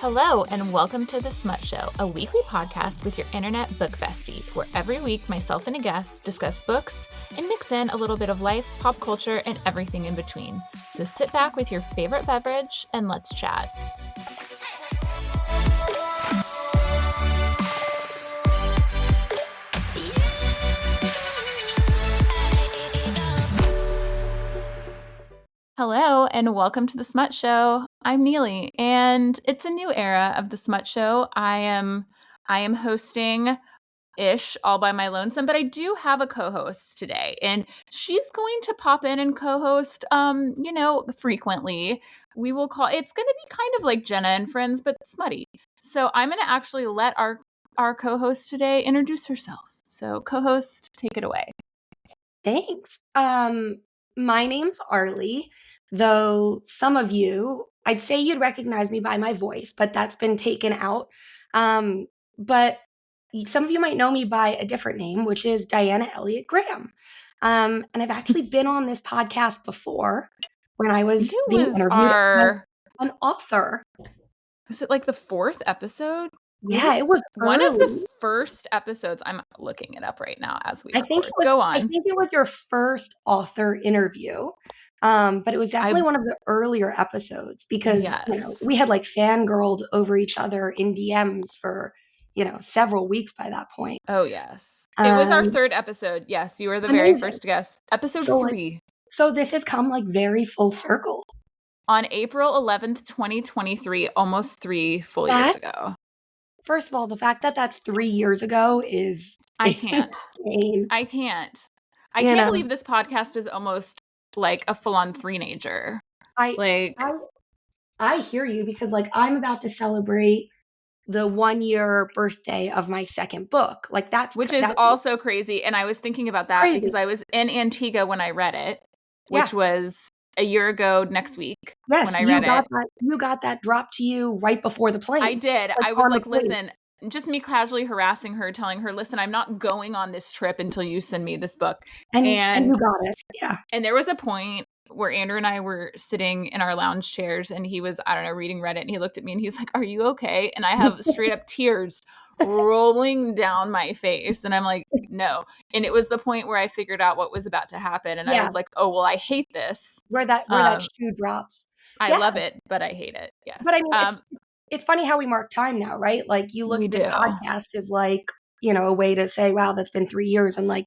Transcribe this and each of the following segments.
Hello, and welcome to The Smut Show, a weekly podcast with your internet book bestie, where every week myself and a guest discuss books and mix in a little bit of life, pop culture, and everything in between. So sit back with your favorite beverage and let's chat. Hello, and welcome to The Smut Show. I'm Neely, and it's a new era of The Smut Show. I am hosting-ish all by my lonesome, but I do have a co-host today, and she's going to pop in and co-host, frequently. It's going to be kind of like Jenna and Friends, but smutty. So I'm going to actually let our co-host today introduce herself. So co-host, take it away. Thanks. My name's Arley, though some of you, I'd say you'd recognize me by my voice, but that's been taken out. But some of you might know me by a different name, which is Diana Elliot Graham. And I've actually been on this podcast before when I was being interviewed as an author. Was it like the fourth episode? Yeah, it was one of the first episodes. I'm looking it up right now as we record. Go on. I think it was your first author interview, but it was definitely one of the earlier episodes because we had like fangirled over each other in DMs for several weeks by that point. Oh yes, it was our third episode. Yes, you were the very first guest. Episode 3. So this has come like very full circle. On April 11th, 2023, almost 3 full years ago. First of all, the fact that that's 3 years ago is I can't believe this podcast is almost like a full-on 3-nager. I hear you because like I'm about to celebrate the 1-year birthday of my second book. Like that's also crazy. And I was thinking about that because I was in Antigua when I read it, which was a year ago next week. Yes, when I read it. You got that dropped to you right before the plane. I did. I was like, listen, just me casually harassing her, telling her, listen, I'm not going on this trip until you send me this book. And you got it. Yeah. And there was a point where Andrew and I were sitting in our lounge chairs and he was, reading Reddit, and he looked at me and he's like, are you okay? And I have straight up tears rolling down my face. And I'm like, no. And it was the point where I figured out what was about to happen. And I was like, oh, well, I hate this. Where that shoe drops. I love it, but I hate it. Yes. But I mean, it's funny how we mark time now, right? Like you look at this podcast as like, a way to say, wow, that's been 3 years. And like,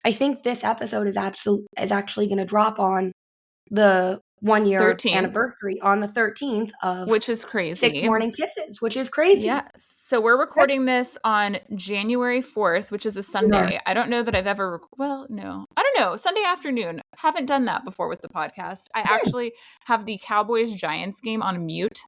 I think this episode is actually going to drop on the 1-year 13th. Anniversary on the 13th of which is crazy. 6 Morning Kisses, which is crazy. Yes. So we're recording this on January 4th, which is a Sunday. I don't know that I've ever, I don't know. Sunday afternoon. Haven't done that before with the podcast. I actually have the Cowboys Giants game on mute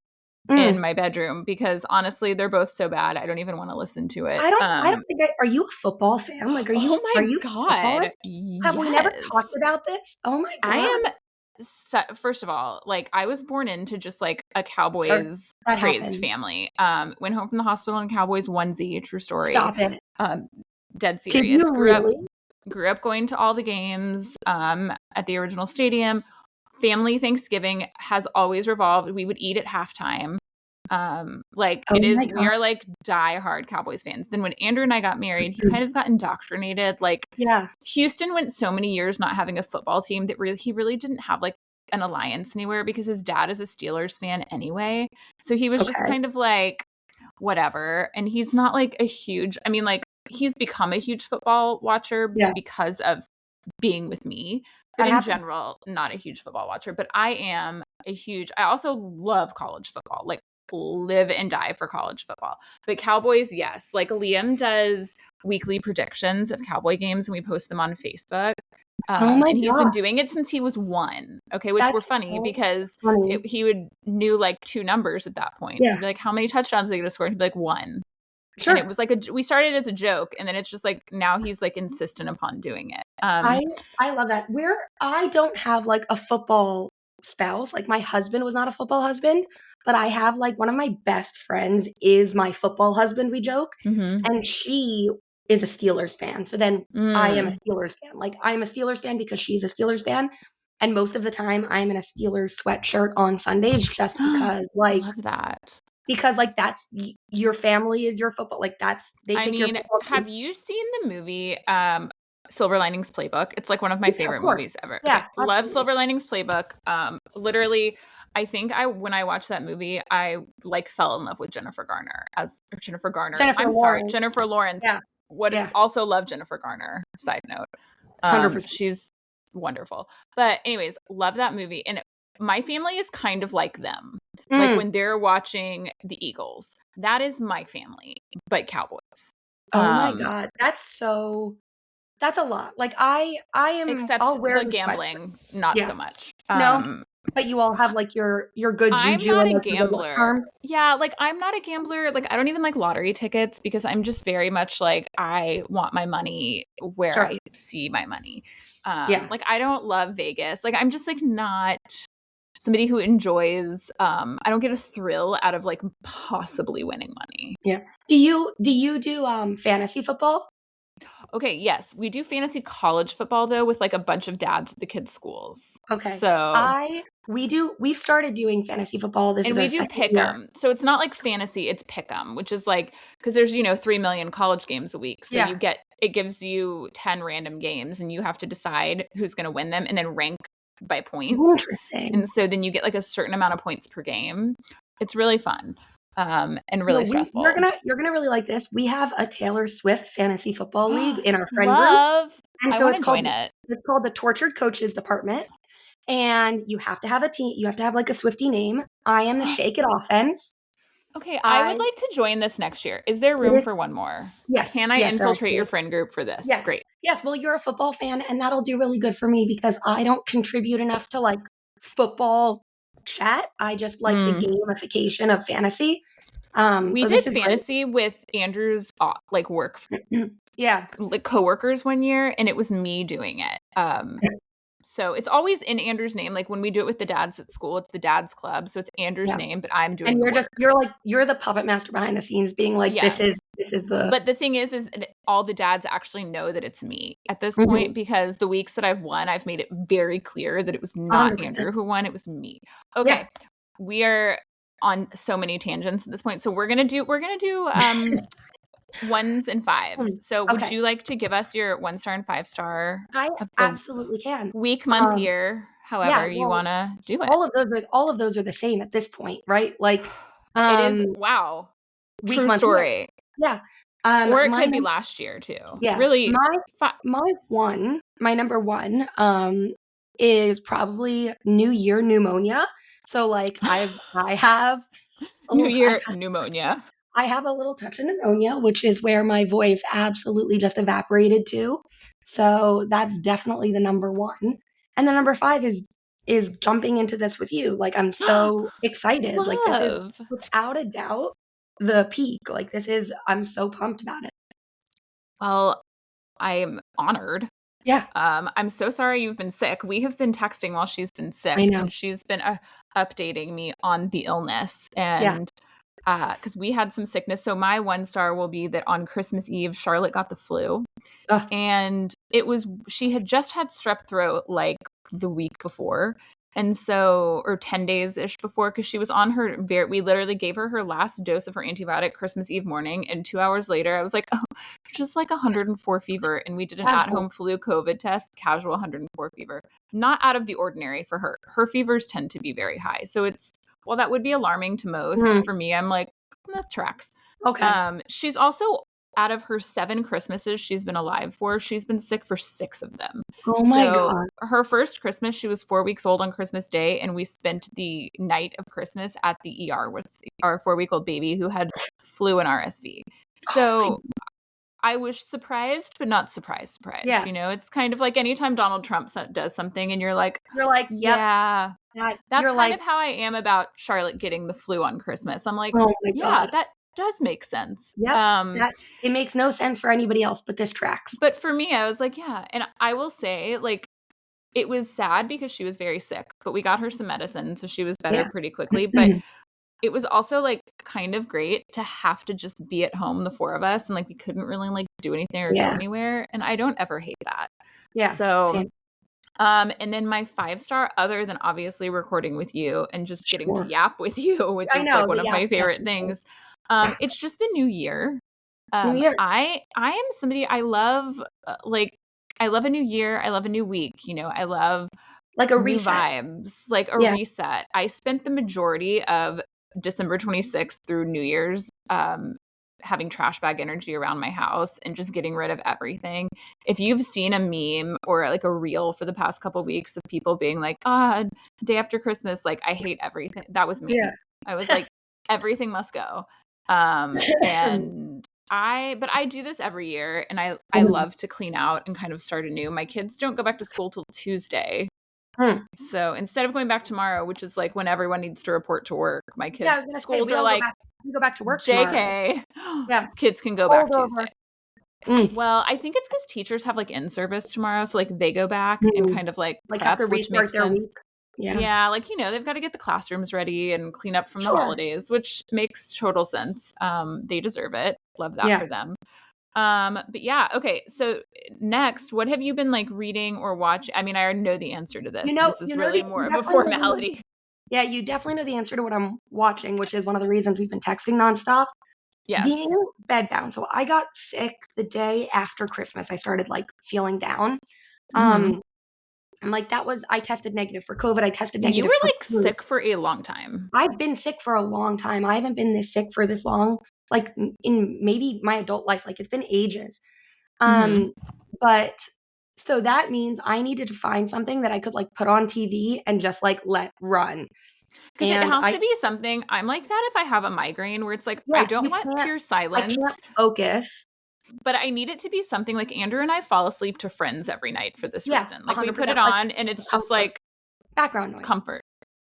in my bedroom because honestly, they're both so bad. I don't even want to listen to it. I don't think are you a football fan? Like, are you God. Yes. Have we never talked about this? Oh my God. I am. First of all, like I was born into just like a Cowboys crazed family. Went home from the hospital in Cowboys onesie. True story. Stop it. Dead serious. Grew up going to all the games at the original stadium. Family Thanksgiving has always revolved. We would eat at halftime. We are like diehard Cowboys fans. Then when Andrew and I got married, he kind of got indoctrinated. Like, Houston went so many years not having a football team that he really didn't have like an alliance anywhere because his dad is a Steelers fan anyway. So he was just kind of like, whatever. And he's not like he's become a huge football watcher because of being with me. But in general, not a huge football watcher. But I also love college football. Like, live and die for college football. But Cowboys, yes. Like Liam does weekly predictions of Cowboy games and we post them on Facebook. And he's been doing it since he was 1. Okay, which were funny because he would knew like 2 numbers at that point. So he'd be like, how many touchdowns are they going to score? And he'd be like 1. Sure. And it was like we started as a joke, and then it's just like now he's like insistent upon doing it. I love that. I don't have like a football spouse. Like my husband was not a football husband, but I have like one of my best friends is my football husband. We joke, and she is a Steelers fan. So then I am a Steelers fan. Like I'm a Steelers fan because she's a Steelers fan. And most of the time I'm in a Steelers sweatshirt on Sundays just because like love that. because like that's your family is your football. Like they pick your football team. Have you seen the movie Silver Linings Playbook? It's like one of my favorite movies ever. Yeah, okay. Love Silver Linings Playbook. Literally, I think when I watched that movie, I like fell in love with Jennifer Garner. Jennifer Lawrence. Yeah. Also love Jennifer Garner. Side note. 100%. She's wonderful. But anyways, love that movie. And my family is kind of like them. Like when they're watching the Eagles, that is my family, but Cowboys. Oh my God. That's a lot. Like I am, except I'll wear the gambling, not so much. No, but you all have like your good juju. I'm not a gambler. Yeah, like I'm not a gambler. Like I don't even like lottery tickets because I'm just very much like I want my money where I see my money. Like I don't love Vegas. Like I'm just like not somebody who enjoys I don't get a thrill out of like possibly winning money. Yeah. Do you do fantasy football? Okay, yes. We do fantasy college football though with like a bunch of dads at the kids' schools. Okay. So we've started doing fantasy football. And we do pick 'em. So it's not like fantasy, it's pick 'em, which is like because there's 3 million college games a week. So it gives you 10 random games and you have to decide who's going to win them and then rank by points. Interesting. And so then you get like a certain amount of points per game. It's really fun. And really stressful. You're gonna really like this. We have a Taylor Swift fantasy football league in our friend group. And I want to join it. It's called the Tortured Coaches Department. And you have to have a team. You have to have like a Swiftie name. I am the Shake It Offense. Okay, I would like to join this next year. Is there room for one more? Yes. Can I infiltrate your friend group for this? Yes. Great. Yes. Well, you're a football fan, and that'll do really good for me because I don't contribute enough to like football chat. I just like the gamification of fantasy. We did fantasy with Andrew's like work like coworkers one year, and it was me doing it. So it's always in Andrew's name. Like when we do it with the dads at school, it's the dads club. So it's Andrew's name, but I'm doing and you're the puppet master behind the scenes being like, this is the. But the thing is all the dads actually know that it's me at this point because the weeks that I've won, I've made it very clear that it was not 100%. Andrew who won. It was me. Okay. Yeah. We are on so many tangents at this point. So we're going to do ones and fives. So would you like to give us your 1-star and 5-star? I absolutely can. Week, month, year, however you want to do it. All of those are the same at this point, right? Like it is. Wow. Week, true month, story. Year. Yeah. Or it could be last year too. Yeah. Really. My number one is probably New Year pneumonia. So like I have New Year pneumonia. I have a little touch of pneumonia, which is where my voice absolutely just evaporated to. So that's definitely the number one. And the number 5 is jumping into this with you. Like I'm so excited. Like this is without a doubt the peak. Like I'm so pumped about it. Well, I'm honored. Yeah. I'm so sorry you've been sick. We have been texting while she's been sick. I know. And she's been updating me on the illness. And because we had some sickness. So my 1-star will be that on Christmas Eve, Charlotte got the flu. And she had just had strep throat like the week before. And so, or 10 days-ish before, because she was on we literally gave her last dose of her antibiotic Christmas Eve morning. And 2 hours later, I was like, just like 104 fever. And we did an at-home flu COVID test, casual 104 fever. Not out of the ordinary for her. Her fevers tend to be very high. So well, that would be alarming to most. For me, I'm like, that tracks. Okay. She's also, out of her 7 Christmases she's been alive for, she's been sick for 6 of them. Oh my God. Her first Christmas, she was 4 weeks old on Christmas Day, and we spent the night of Christmas at the ER with our 4-week-old baby who had flu and RSV. So I was surprised, but not surprised. Yeah. It's kind of like anytime Donald Trump does something and you're like, yep. Yeah. That's kind of how I am about Charlotte getting the flu on Christmas. I'm like, oh my God. That does make sense. Yeah. It makes no sense for anybody else, but this tracks. But for me, I was like, yeah. And I will say, like, it was sad because she was very sick, but we got her some medicine, so she was better pretty quickly. But it was also like kind of great to have to just be at home, the 4 of us, and like we couldn't really like do anything or go anywhere. And I don't ever hate that. Yeah. So And then my 5-star, other than obviously recording with you and just getting to yap with you, which is like one of my favorite things. It's just the new year. New Year. I am somebody, I love I love a new year. I love a new week. I love like a new reset vibes, like a reset. I spent the majority of December 26th through New Year's having trash bag energy around my house and just getting rid of everything. If you've seen a meme or like a reel for the past couple of weeks of people being like, day after Christmas, like I hate everything. That was me. I was like, everything must go. But I do this every year, and I love to clean out and kind of start anew. My kids don't go back to school till Tuesday. So instead of going back tomorrow, which is like when everyone needs to report to work, my kids' schools are like, we go back to work JK. Kids can go back Tuesday. Well, I think it's because teachers have like in-service tomorrow, so like they go back and kind of like prep, have to which makes sense. Week. Yeah, like they've got to get the classrooms ready and clean up from the holidays, which makes total sense. They deserve it. Love that for them. But yeah, okay. So next, what have you been like reading or watching? I mean, I already know the answer to this. This is really more of a formality. Yeah, you definitely know the answer to what I'm watching, which is one of the reasons we've been texting nonstop. Yes. Being bedbound. So I got sick the day after Christmas. I started like feeling down. And like I tested negative for COVID. I tested negative. You were like sick for a long time. I've been sick for a long time. I haven't been this sick for this long, like in maybe my adult life. Like it's been ages. But so that means I needed to find something that I could like put on TV and just like let run. Because it has to be something. I'm like that if I have a migraine where it's like, I don't want pure silence. I can't focus. But I need it to be something like Andrew and I fall asleep to Friends every night for this reason. Like we put it on and it's just like background noise. Comfort.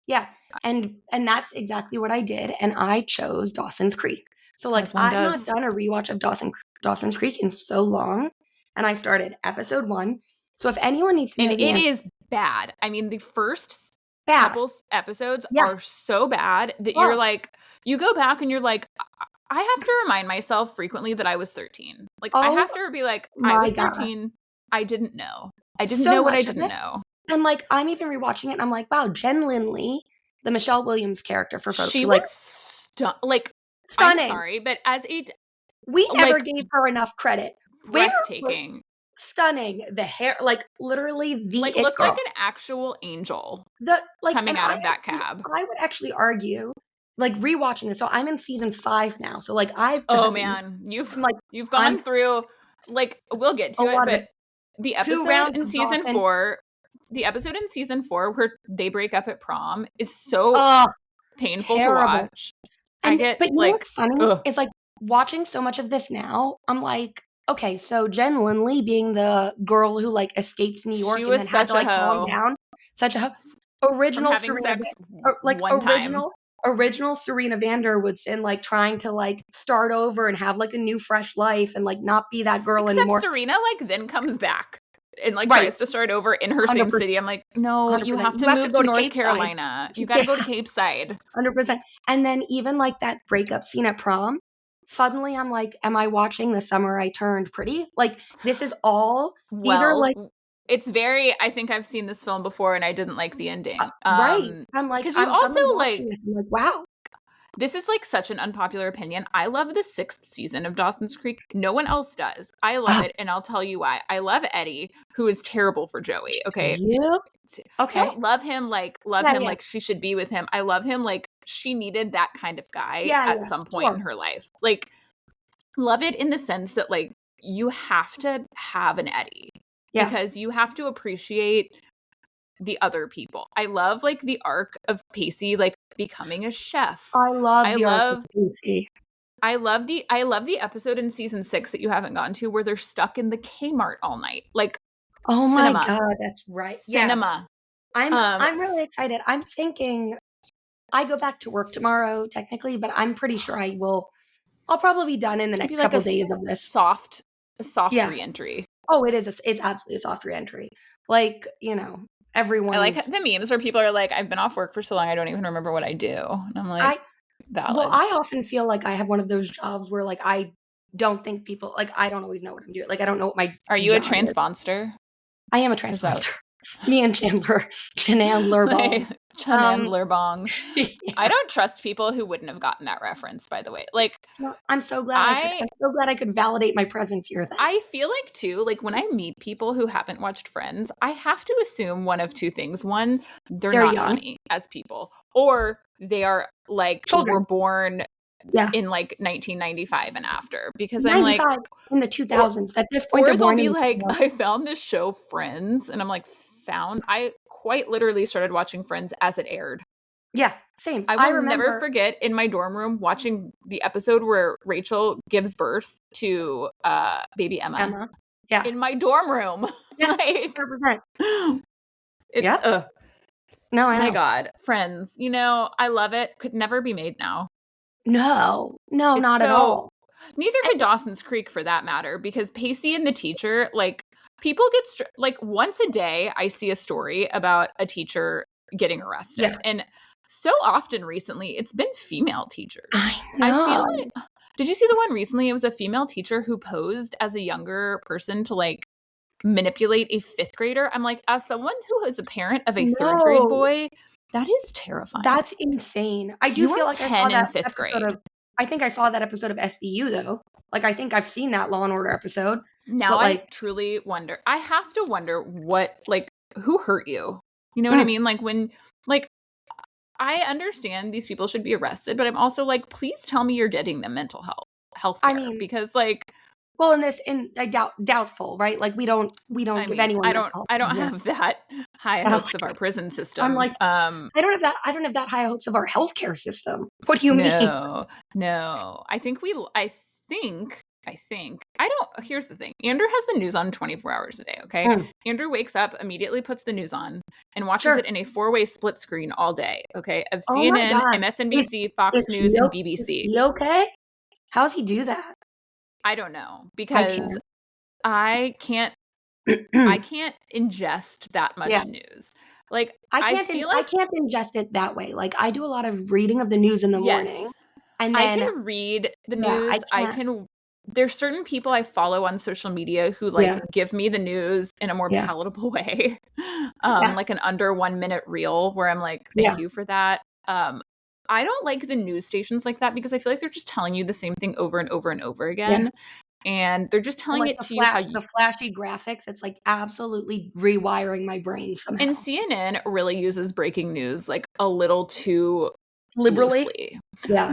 Yeah. And that's exactly what I did. And I chose Dawson's Creek. So like I've not done a rewatch of Dawson's Creek in so long. And I started episode 1. So if anyone needs to know it is bad. I mean, the first couple episodes are so bad that you're like, you go back and you're like, I have to remind myself frequently that I was 13. Like I have to be like, I was 13. I didn't know. I didn't know what I didn't know. And like, I'm even rewatching it and I'm like, wow, Jen Lindley, the Michelle Williams character for folks. She was stunning. I'm sorry, but we never gave her enough credit. Breathtaking. Stunning. The hair, like literally looked like an actual angel coming out of that cab. I would actually argue, like rewatching this. So I'm in season 5 now. So like you've gone through, like we'll get to it, but the episode in season 4, where they break up at prom is so painful to watch. But you know what's funny? It's like watching so much of this now, I'm like, okay, so Jen Lindley being the girl who like escaped New York and then had to like calm down. Such a original Serena, original Serena Vanderwoodson, like trying to like start over and have like a new fresh life and like not be that girl anymore. Except Serena like then comes back and like tries to start over in her same city. I'm like, no, 100%. You have to move to North Carolina. You got to go to Cape Side. 100%. And then even like that breakup scene at prom, suddenly I'm like, am I watching The Summer I Turned Pretty? Like this is all, these are like. It's very, I think I've seen this film before and I didn't like the ending. Right. I'm like, because you also like, I'm like, wow. This is like such an unpopular opinion. I love the 6th season of Dawson's Creek. No one else does. I love it, and I'll tell you why. I love Eddie, who is terrible for Joey. Okay. Yep. Okay. Don't love him like like she should be with him. I love him like she needed that kind of guy at some point in her life. Like, love it in the sense that like you have to have an Eddie because you have to appreciate the other people. I love like the arc of Pacey like becoming a chef. I love Pacey. I love the episode in season 6 that you haven't gotten to where they're stuck in the Kmart all night. Like, oh my god, that's right. Cinema. I'm really excited. I'm thinking I go back to work tomorrow technically, but I'm pretty sure I'll probably be done in the next couple days of this. A soft re-entry. Oh, it's absolutely a soft re-entry. Like, you know, everyone. I like the memes where people are like, I've been off work for so long, I don't even remember what I do. And I'm like, valid. Well, I often feel like I have one of those jobs where like I don't think people, like I don't always know what I'm doing. Like I don't know what my Are you a transponster? I am a transponster. Me and Chandler Bong. Chandler Bong. Yeah. I don't trust people who wouldn't have gotten that reference, by the way. Like, I'm so glad I could validate my presence here. Then. I feel like too, like when I meet people who haven't watched Friends, I have to assume one of two things. One, they're not young. funny as people, or they are like Children. were born in like 1995 and after, because I'm like in the 2000s. At this point, or they'll be like, I found this show Friends, and I'm like, I quite literally started watching Friends as it aired. Yeah, same. I will never forget in my dorm room watching the episode where Rachel gives birth to baby Emma. Yeah. In my dorm room. Yeah, like, 100%. Yeah. No, I know. My God. Friends, you know, I love it. Could never be made now. No, not at all. Neither could Dawson's Creek for that matter, because Pacey and the teacher, like, people get like once a day I see a story about a teacher getting arrested. Yeah. And so often recently it's been female teachers. I know. I feel like, did you see the one recently? It was a female teacher who posed as a younger person to like manipulate a 5th grader. I'm like, as someone who is a parent of a 3rd grade boy, that is terrifying. That's insane. I do feel like 10 I saw that in 5th grade. I think I saw that episode of SVU though. Like, I think I've seen that Law and Order episode. Now I truly wonder. I have to wonder who hurt you? You know what I mean? Like when, like, I understand these people should be arrested, but I'm also like, please tell me you're getting them mental health care. I mean, because like, well, doubtful, right? Like we don't give anyone. I don't have that high hopes of our prison system. I'm like, I don't have that high hopes of our healthcare system. What do you mean? No. Here's the thing. Andrew has the news on 24 hours a day, okay? Andrew wakes up, immediately puts the news on, and watches it in a 4-way split screen all day, okay? Of CNN, MSNBC, Fox News, and BBC. Is he okay? How does he do that? I don't know, because I can't ingest that much news. Like I can't ingest it that way. Like I do a lot of reading of the news in the morning. And then, I can read the news. There's certain people I follow on social media who like give me the news in a more palatable way. Like an under 1 minute reel where I'm like, thank you for that. I don't like the news stations like that because I feel like they're just telling you the same thing over and over and over again. And they're just telling it to you how the flashy graphics. It's like absolutely rewiring my brain somehow. And CNN really uses breaking news like a little too liberally. Loosely. Yeah.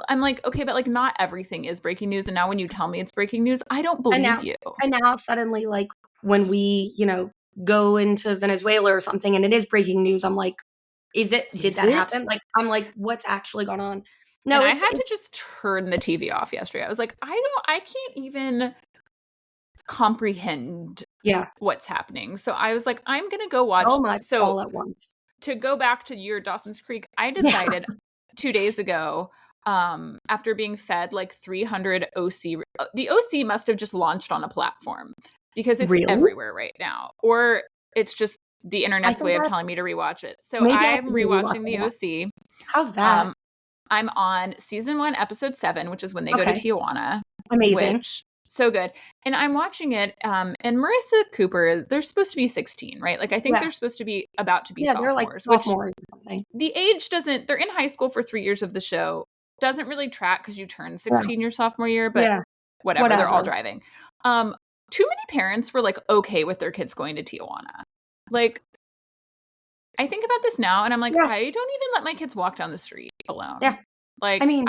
I'm like, okay, but like not everything is breaking news. And now when you tell me it's breaking news, I don't believe you. And now suddenly, like when we, go into Venezuela or something and it is breaking news, I'm like, did that happen? Like, I'm like, what's actually going on? No, and I had to just turn the TV off yesterday. I was like, I can't even comprehend what's happening. So I was like, I'm going to go watch. All at once. To go back to your Dawson's Creek, I decided 2 days ago, after being fed like 300 OC, the OC must have just launched on a platform because it's everywhere right now. Or it's just the internet's way of telling me to rewatch it. So I'm rewatching the OC. How's that? I'm on season 1, episode 7, which is when they go to Tijuana. Amazing. So good. And I'm watching it. And Marissa Cooper, they're supposed to be 16, right? Like I think they're supposed to be about to be sophomores. They're like sophomores or something. The age they're in high school for 3 years of the show. Doesn't really track because you turn 16 your sophomore year, but whatever. They're all driving. Too many parents were like okay with their kids going to Tijuana. Like, I think about this now and I'm like, I don't even let my kids walk down the street alone. Yeah. Like, I mean,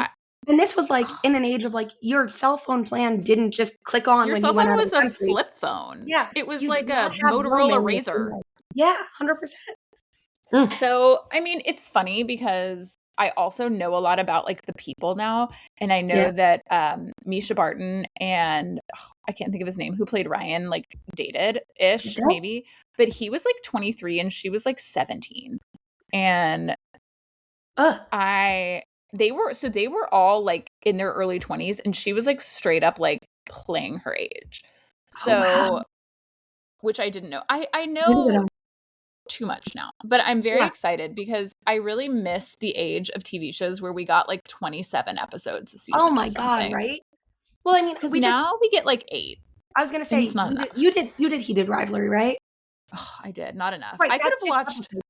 and this was like in an age of like your cell phone plan didn't just click on your when cell you went phone out was of the a country. flip phone. Yeah. It was like a Motorola Razor. Yeah, 100%. So, I mean, it's funny because I also know a lot about like the people now. And I know that Misha Barton and I can't think of his name, who played Ryan, like dated-ish maybe. But he was like 23 and she was like 17. And they were all like in their early 20s and she was like straight up like playing her age. So, which I didn't know. I know too much now, but I'm very excited because I really miss the age of TV shows where we got like 27 episodes a season. Oh my God, right? Well, I mean, because now we get like 8. I was gonna say, you did Heated Rivalry, right? Oh, I did. Not enough. Right, I could have watched... episodes.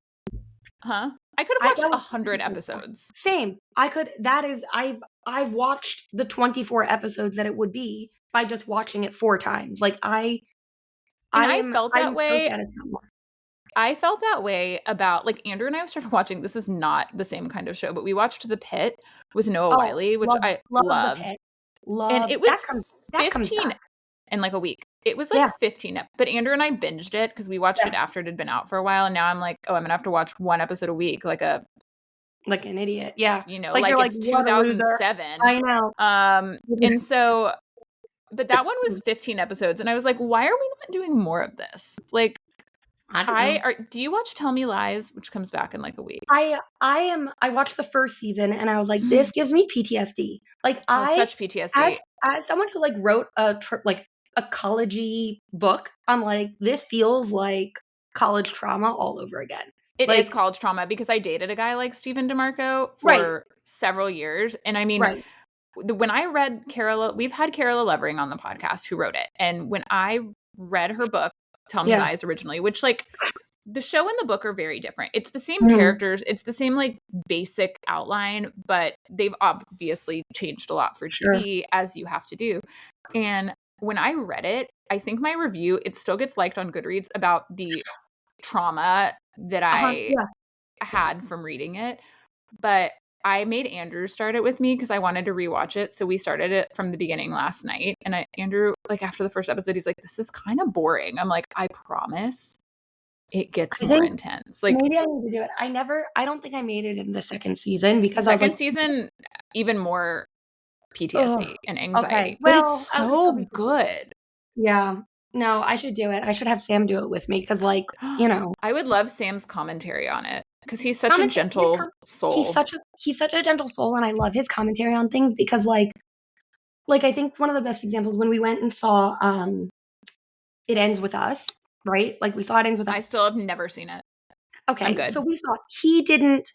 Huh? I could have watched 100 episodes. Same. I've watched the 24 episodes that it would be by just watching it 4 times. Like, I felt that way. So bad at that more. I felt that way about, like, Andrew and I started watching, this is not the same kind of show, but we watched The Pit with Noah Wiley, which I loved. The Pit. And it was that comes 15 back. in like a week. It was like 15, but Andrew and I binged it because we watched it after it had been out for a while. And now I'm like, oh, I'm gonna have to watch 1 episode a week, like an idiot. Yeah. You know, like it's 2007. I know. And so, but that one was 15 episodes. And I was like, why are we not doing more of this? Like, do you watch Tell Me Lies, which comes back in like a week? I watched the first season and I was like, this gives me PTSD. Like, such PTSD. As someone who like wrote a college-y book, I'm like, this feels like college trauma all over again. It is college trauma because I dated a guy like Stephen DeMarco for several years. And I mean, when I read we've had Carola Levering on the podcast who wrote it. And when I read her book, Tell Me Lies originally, which like the show and the book are very different. It's the same characters. It's the same like basic outline, but they've obviously changed a lot for TV as you have to do. And when I read it, I think my review, it still gets liked on Goodreads about the trauma that I had from reading it. But I made Andrew start it with me because I wanted to rewatch it. So we started it from the beginning last night. And Andrew, like after the first episode, he's like, this is kind of boring. I'm like, I promise it gets more intense. Like, maybe I need to do it. I don't think I made it in the second season because the second season, even more PTSD and anxiety. Okay. But it's so good. Yeah. No, I should do it. I should have Sam do it with me because, like, you know. I would love Sam's commentary on it because he's such a gentle soul. He's such a gentle soul, and I love his commentary on things because, like I think one of the best examples when we went and saw It Ends With Us, right? Like, we saw It Ends With Us. I still have never seen it. Okay. I'm good. So we saw he didn't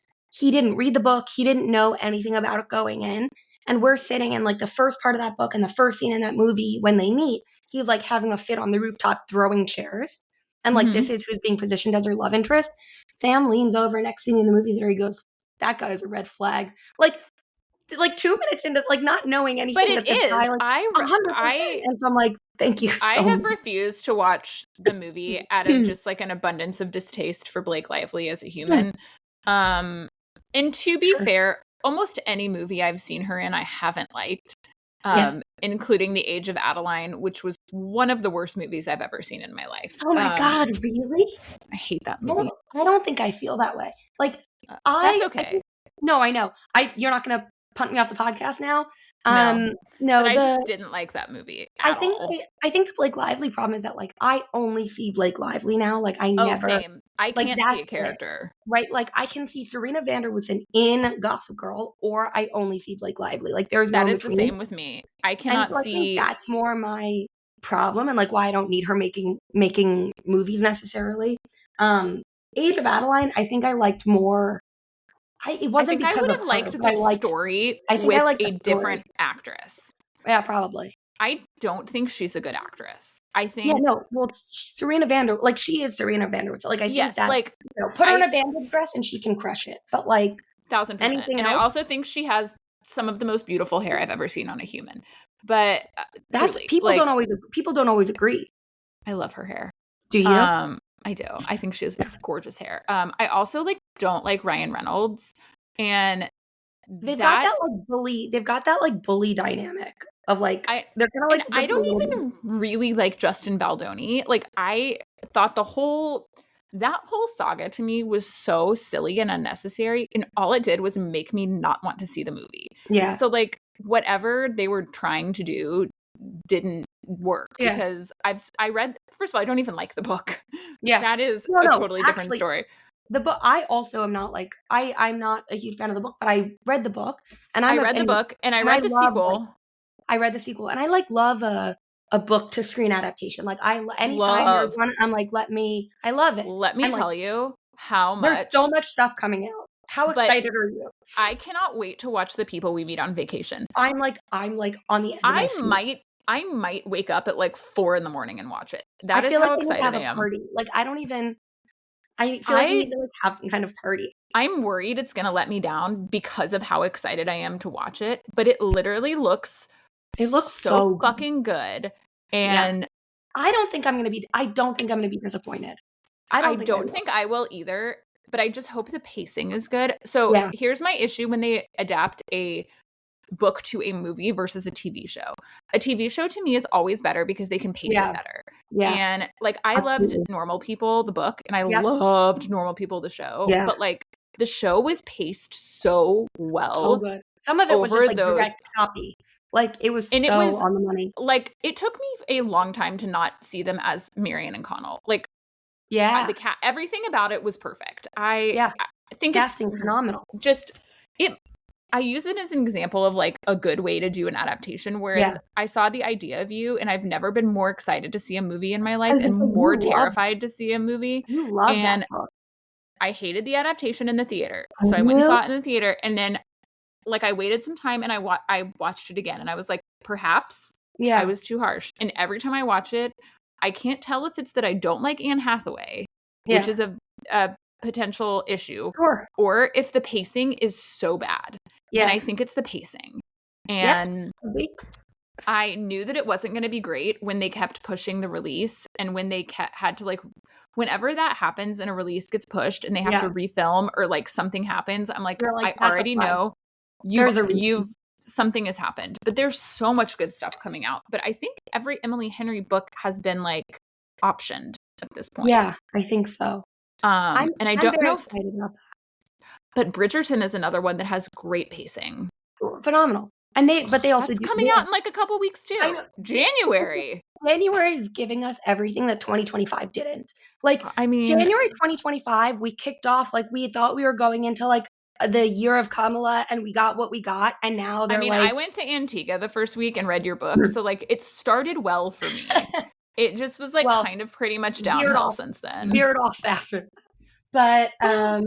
read the book. He didn't know anything about it going in. And we're sitting in like the first part of that book and the first scene in that movie when they meet, he's like having a fit on the rooftop throwing chairs. And like this is who's being positioned as her love interest. Sam leans over next scene in the movie theater. He goes, that guy's a red flag. Like 2 minutes into like not knowing anything. But it is. Guy, like, 100%. And so I'm like, thank you so I have refused to watch the movie out of just like an abundance of distaste for Blake Lively as a human. And to be fair, almost any movie I've seen her in, I haven't liked, including The Age of Adeline, which was one of the worst movies I've ever seen in my life. Oh my God, really? I hate that movie. I don't think I feel that way. Like, that's okay. No, I know. You're not going to punt me off the podcast now. No, but I just didn't like that movie at all. I think the Blake Lively problem is that like I only see Blake Lively now. Like I never. Same. I can't see a character. Right? Like I can see Serena Vanderwoodson in Gossip Girl, or I only see Blake Lively. Like there's no that is between. The same with me. I cannot see. I think that's more my problem, and like why I don't need her making movies necessarily. Age of Adeline, I think I liked more. It wasn't. I would have liked the story with a different actress. Yeah, probably. I don't think she's a good actress. I think. Yeah, no. Well, Serena she is Serena Vanderwoodson. Like I think that. Like put her in a bandage dress and she can crush it. But like 1000%. And I also think she has some of the most beautiful hair I've ever seen on a human. But truly, people don't always agree. I love her hair. Do you? I do. I think she has gorgeous hair. I also don't like Ryan Reynolds, and they've got that bully dynamic of like they're kind of like. I don't even really like Justin Baldoni. Like I thought that whole saga to me was so silly and unnecessary, and all it did was make me not want to see the movie. Yeah. So like whatever they were trying to do didn't work because I read, first of all, I don't even like the book. Yeah. That is a totally different story. The book, I also am not like, I'm not a huge fan of the book, but I read the book and I read the book and I read the sequel. I read the sequel and I love a book to screen adaptation. Like anytime there's one, I'm like, I love it. Let me tell you how much. There's so much stuff coming out. How excited are you? I cannot wait to watch The People We Meet on Vacation. I'm like on the edge of my seat. I might wake up at like 4 a.m. and watch it. That I is feel like how they need to excited have I a am. party. Like, I feel like we need to like have some kind of party. I'm worried it's going to let me down because of how excited I am to watch it, but it literally looks so fucking good. And I don't think I'm going to be disappointed. I don't think I will either, but I just hope the pacing is good. So here's my issue when they adapt a book to a movie versus a TV show. A TV show to me is always better because they can pace it better. Yeah. And like I loved Normal People, the book, and I loved Normal People, the show. Yeah. But like the show was paced so well. So good. Some of it was just like direct copy. Like it was on the money. Like it took me a long time to not see them as Marion and Connell. Like the cat, everything about it was perfect. I think casting phenomenal. I use it as an example of like a good way to do an adaptation, whereas I saw The Idea of You and I've never been more excited to see a movie in my life and more terrified to see a movie. You love that book. I hated the adaptation in the theater. So I went and saw it in the theater, and then like I waited some time and I watched it again, and I was like, perhaps I was too harsh. And every time I watch it, I can't tell if it's that I don't like Anne Hathaway, which is a potential issue, or if the pacing is so bad. And I think it's the pacing. And I knew that it wasn't going to be great when they kept pushing the release, and when they had to like, whenever that happens and a release gets pushed and they have to refilm or like something happens, I'm like, I already know you've something has happened. But there's so much good stuff coming out. But I think every Emily Henry book has been like optioned at this point. Yeah, I think so. And I don't know if, but Bridgerton is another one that has great pacing. Phenomenal. And they also that's coming out in like a couple weeks too. January is giving us everything that 2025 didn't. Like, I mean, January 2025, we kicked off like we thought we were going into like the year of Kamala, and we got what we got, and now they're I went to Antigua the first week and read your book, so like it started well for me. It just was like kind of pretty much downhill since then. Veered off after. But so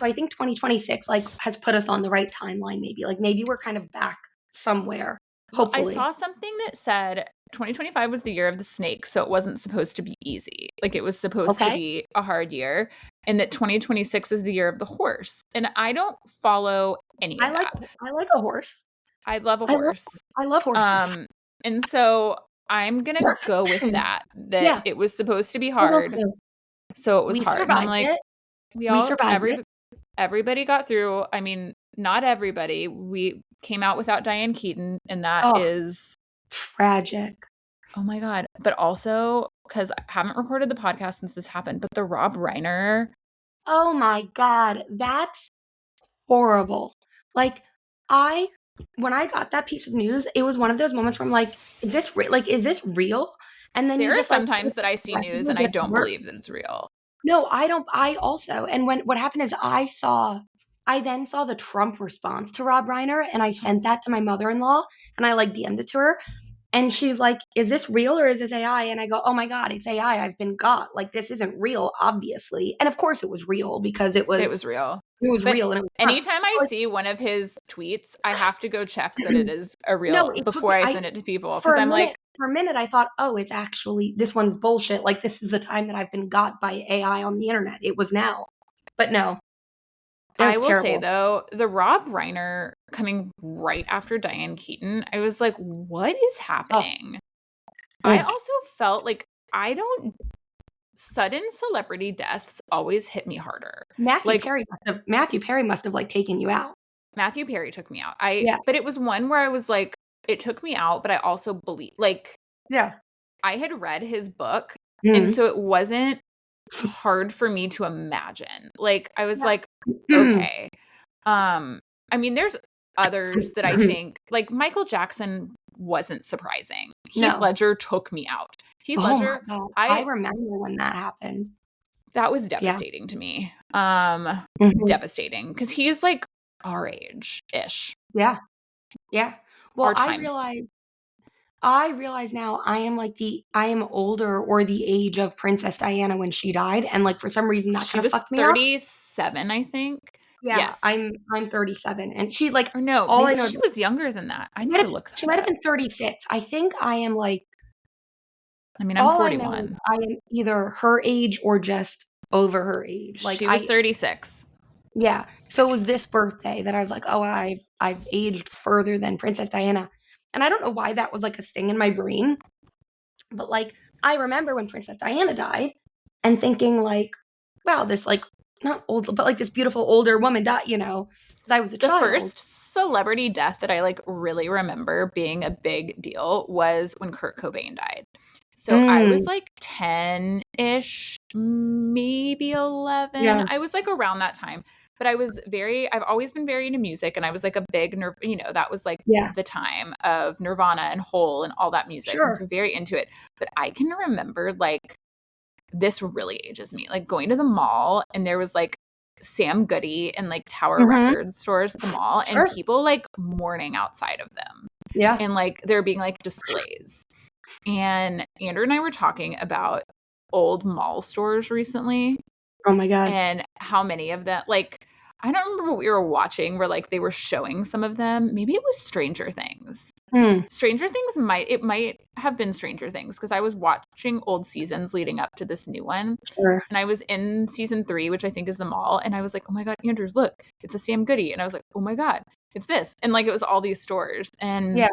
I think 2026 like has put us on the right timeline. Maybe we're kind of back somewhere. Hopefully, I saw something that said 2025 was the year of the snake, so it wasn't supposed to be easy. Like it was supposed to be a hard year, and that 2026 is the year of the horse. And I don't follow any of that. I like a horse. I love a horse. I love horses. And so I'm gonna go with that. It was supposed to be hard, so it was hard. And I'm like, we survived. Everybody got through. I mean, not everybody. We came out without Diane Keaton, and that is tragic. Oh my God. But also, because I haven't recorded the podcast since this happened, but the Rob Reiner. Oh my God. That's horrible. Like, when I got that piece of news, it was one of those moments where I'm like, is this real? And then there are sometimes that I see news and I don't believe that it's real. No, I don't. I also, and what happened is I then saw the Trump response to Rob Reiner, and I sent that to my mother-in-law, and I like DM'd it to her, and she's like, is this real or is this AI? And I go, oh my God, it's AI. I've been got. Like, this isn't real, obviously. And of course it was real because it was real. It was real. And anytime I see one of his tweets, I have to go check that it is a real before I send it to people. Because I'm like, for a minute, I thought, oh, it's actually, this one's bullshit. Like, this is the time that I've been got by AI on the internet. It was now. But no. I will say, though, the Rob Reiner coming right after Diane Keaton, I was like, what is happening? I also felt like sudden celebrity deaths always hit me harder. Matthew Perry must have like taken you out. Matthew Perry took me out. But it was one where I was like, it took me out, but I also believe, like, I had read his book, and so it wasn't hard for me to imagine. Like, I was like, okay. I mean, there's others that I think, like, Michael Jackson wasn't surprising. Heath Ledger took me out. Heath Ledger, I remember when that happened. That was devastating to me. Devastating, because he is like our age-ish. Yeah. Well, I realize now I am older or the age of Princess Diana when she died, and like for some reason that kind of fucked me up. She was 37, I think. Yeah, Yes. I'm 37, and she, like, Or no, all I maybe know she was younger than that. I she need might to have look she that might have up. been 36. I think I am, like I mean, I'm all I know is 41. I am either her age or just over her age. Like, She was 36. yeah. So it was this birthday that I was like, "Oh, I've aged further than Princess Diana." And I don't know why that was, like, a thing in my brain, but, like, I remember when Princess Diana died and thinking, like, "Wow, this, like" not old, but, like, this beautiful older woman died, you know, because I was a The child. first celebrity death that I like really remember being a big deal was when Kurt Cobain died. So I was Mm, like 10-ish, maybe 11. yeah, I was like around that time. But I've always been very into music, and I was like a big that was like yeah, the time of Nirvana and Hole and all that music. And sure. so very into it. But I can remember like this really ages me, like going to the mall and there was like Sam Goody and like Tower Mhm, Records stores at the mall and sure. people like mourning outside of them. Yeah. And like there being like displays. And Andrew and I were talking about old mall stores recently Oh my god. and how many of them, like, I don't remember what we were watching where like they were showing some of them. Maybe it was Stranger Things. Mm, Stranger Things might have been Stranger Things because I was watching old seasons leading up to this new one. sure. And I was in season 3, which I think is the mall, and I was like, "Oh my god, Andrew, look, it's a Sam Goody." And I was like, "Oh my god, it's this." And like it was all these stores. And Yeah.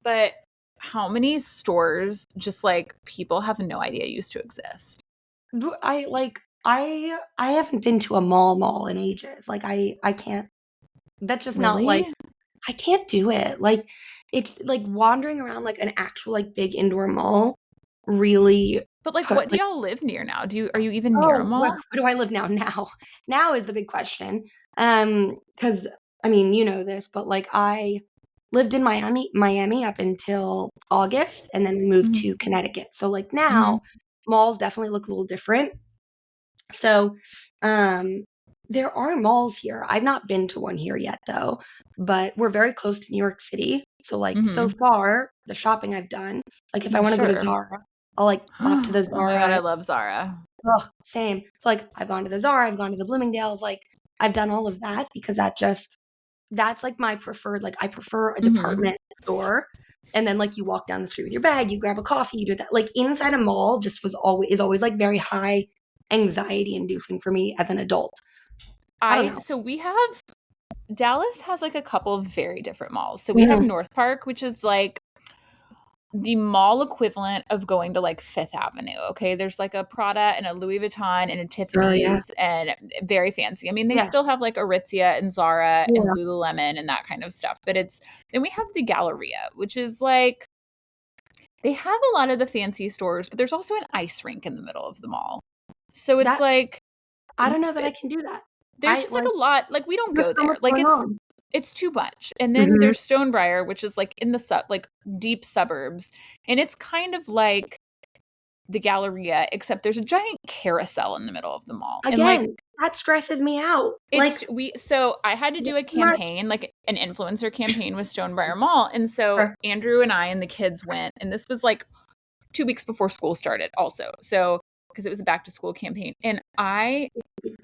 but how many stores just like people have no idea used to exist? I like I haven't been to a mall in ages. Like, I can't that's just not, like Really? I can't do it. Like, it's like wandering around, like, an actual, like, big indoor mall really But like put, what do like y'all live near now? Are you even near a oh, mall? where do I live now? Now. Now is the big question. Because I mean, you know this, but, like, I lived in Miami up until August, and then we moved Mhm. to Connecticut. So, like, Mhm. now, malls definitely look a little different. So, um, there are malls here. I've not been to one here yet, though, but we're very close to New York City. So, like, so Mhm. far, the shopping I've done, like, if I I'm wanna go to sure. Zara, I'll, like, pop to the Oh my god, Zara. I love Zara. Ugh, same. So, like, I've gone to the Zara, I've gone to the Bloomingdale's, like, I've done all of that because that's, like, my preferred, like, I prefer a Mhm. department store, and then, like, you walk down the street with your bag, you grab a coffee, you do that. Like, inside a mall just is always, like, very high anxiety inducing for me as an adult. I don't I know. so we have Dallas has like a couple of very different malls. So we have Mhm. North Park, which is like the mall equivalent of going to like Fifth Avenue. Okay. There's like a Prada and a Louis Vuitton and a Oh, yeah. Tiffany's and very fancy. I mean, they Yeah. still have like Aritzia and Zara and Yeah. Lululemon and that kind of stuff. But then we have the Galleria, which is like, they have a lot of the fancy stores, but there's also an ice rink in the middle of the mall. So it's That like, I don't know that I can do that. there's I just like like, a lot, like we don't there's go so there. much Like going on. it's too much. And then Mhm. there's Stonebriar, which is like in the like deep suburbs, and it's kind of like the Galleria, except there's a giant carousel in the middle of the mall. And like Again, that stresses me out. it's Like, we so I had to it's do a too much. campaign, like an influencer campaign with Stonebriar Mall. And so Sure. Andrew and I and the kids went, and this was like 2 weeks before school started also. So because it was a back to school campaign. And I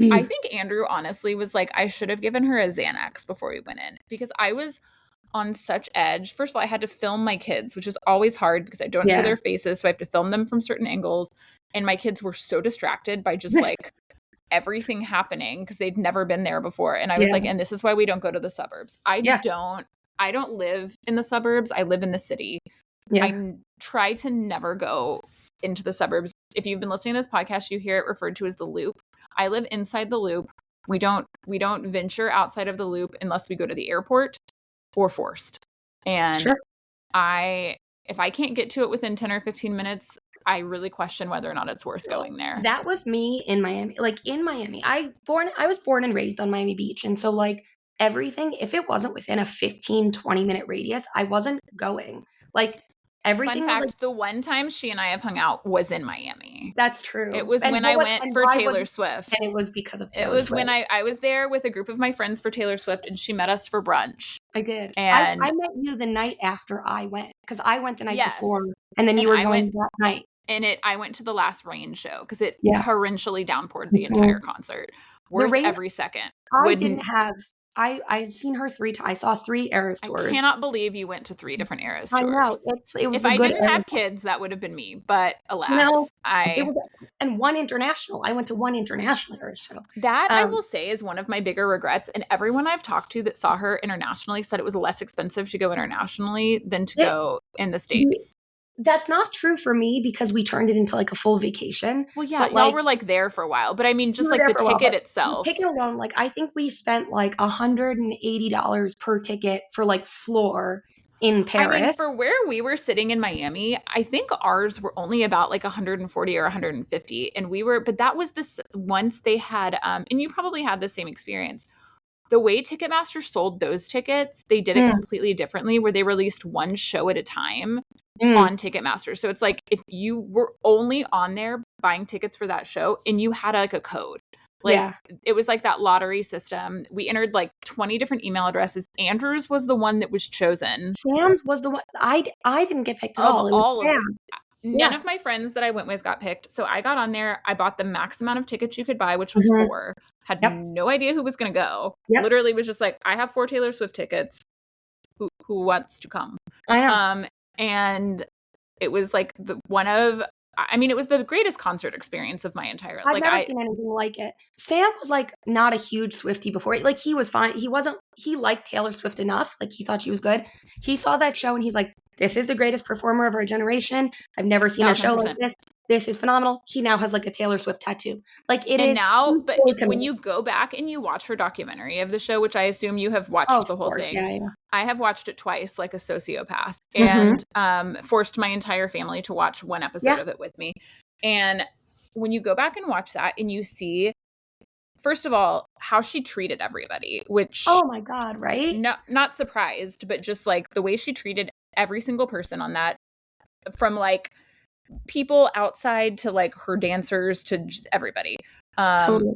Mm. think Andrew honestly was like, I should have given her a Xanax before we went in because I was on such edge. First of all, I had to film my kids, which is always hard because I don't show Yeah. their faces. So I have to film them from certain angles. And my kids were so distracted by just like everything happening because they'd never been there before. And I was Yeah. like, and this is why we don't go to the suburbs. Yeah. I don't live in the suburbs. I live in the city. Yeah. Try to never go into the suburbs. If you've been listening to this podcast, you hear it referred to as the loop. I live inside the loop. We don't venture outside of the loop unless we go to the airport or forced. And Sure. if I can't get to it within 10 or 15 minutes, I really question whether or not it's worth So going there. that was me in Miami. Like, in Miami, I was born and raised on Miami Beach, and so, like, everything, if it wasn't within a 15-20 minute radius, I wasn't going. Like, Fun everything was like, fact, the one time she and I have hung out was in Miami. "That's It true." was when I went And for why was Taylor it? Swift. And it was because of It Taylor was when Swift. I was there with a group of my friends for Taylor Swift and she met us for brunch. I did. I And met you the night after I went because I went the night before, yes. and then And you were I going went that night. I went to the last rain show because it Yeah. torrentially downpoured the Mhm. entire concert. worth every second. I didn't have. I'd seen her 3 times. I saw 3 Eras tours. I cannot believe you went to 3 different Eras tours. I know. It was if I didn't have kids, that would have been me. But alas, and 1 international. I went to 1 international Eras show. That I will say is one of my bigger regrets. And everyone I've talked to that saw her internationally said it was less expensive to go internationally than to go in the States. That's not true for me because we turned it into like a full vacation. Well, yeah, y'all were like there for a while, but I mean, just like the ticket itself. The ticket alone, like I think we spent like $180 per ticket for like floor in Paris. I mean, for where we were sitting in Miami, I think ours were only about like 140 or 150, and but that was this once they had, and you probably had the same experience. The way Ticketmaster sold those tickets, they did it completely differently, where they released one show at a time on Ticketmaster. So it's like if you were only on there buying tickets for that show and you had like a code, like it was like that lottery system. We entered like 20 different email addresses. Andrew's was the one that was chosen. Sam's was the one. I didn't get picked at all. All of them. None of my friends that I went with got picked. So I got on there. I bought the max amount of tickets you could buy, which was 4. Had no idea who was going to go. Literally was just like, I have 4 Taylor Swift tickets. Who wants to come? I know. And it was like it was the greatest concert experience of my entire life. I've never seen anything like it. Sam was like not a huge Swiftie before. Like he was fine. He liked Taylor Swift enough. Like he thought she was good. He saw that show and he's like, this is the greatest performer of our generation. I've never seen a show like this. This is phenomenal. He now has like a Taylor Swift tattoo. Like it is. Now, but when you go back and you watch her documentary of the show, which I assume you have watched the whole thing. Yeah. I have watched it twice like a sociopath and forced my entire family to watch one episode of it with me. And when you go back and watch that and you see, first of all, how she treated everybody, which oh my God, right? Not surprised, but just like the way she treated every single person on that, from like people outside to like her dancers to just everybody. Totally.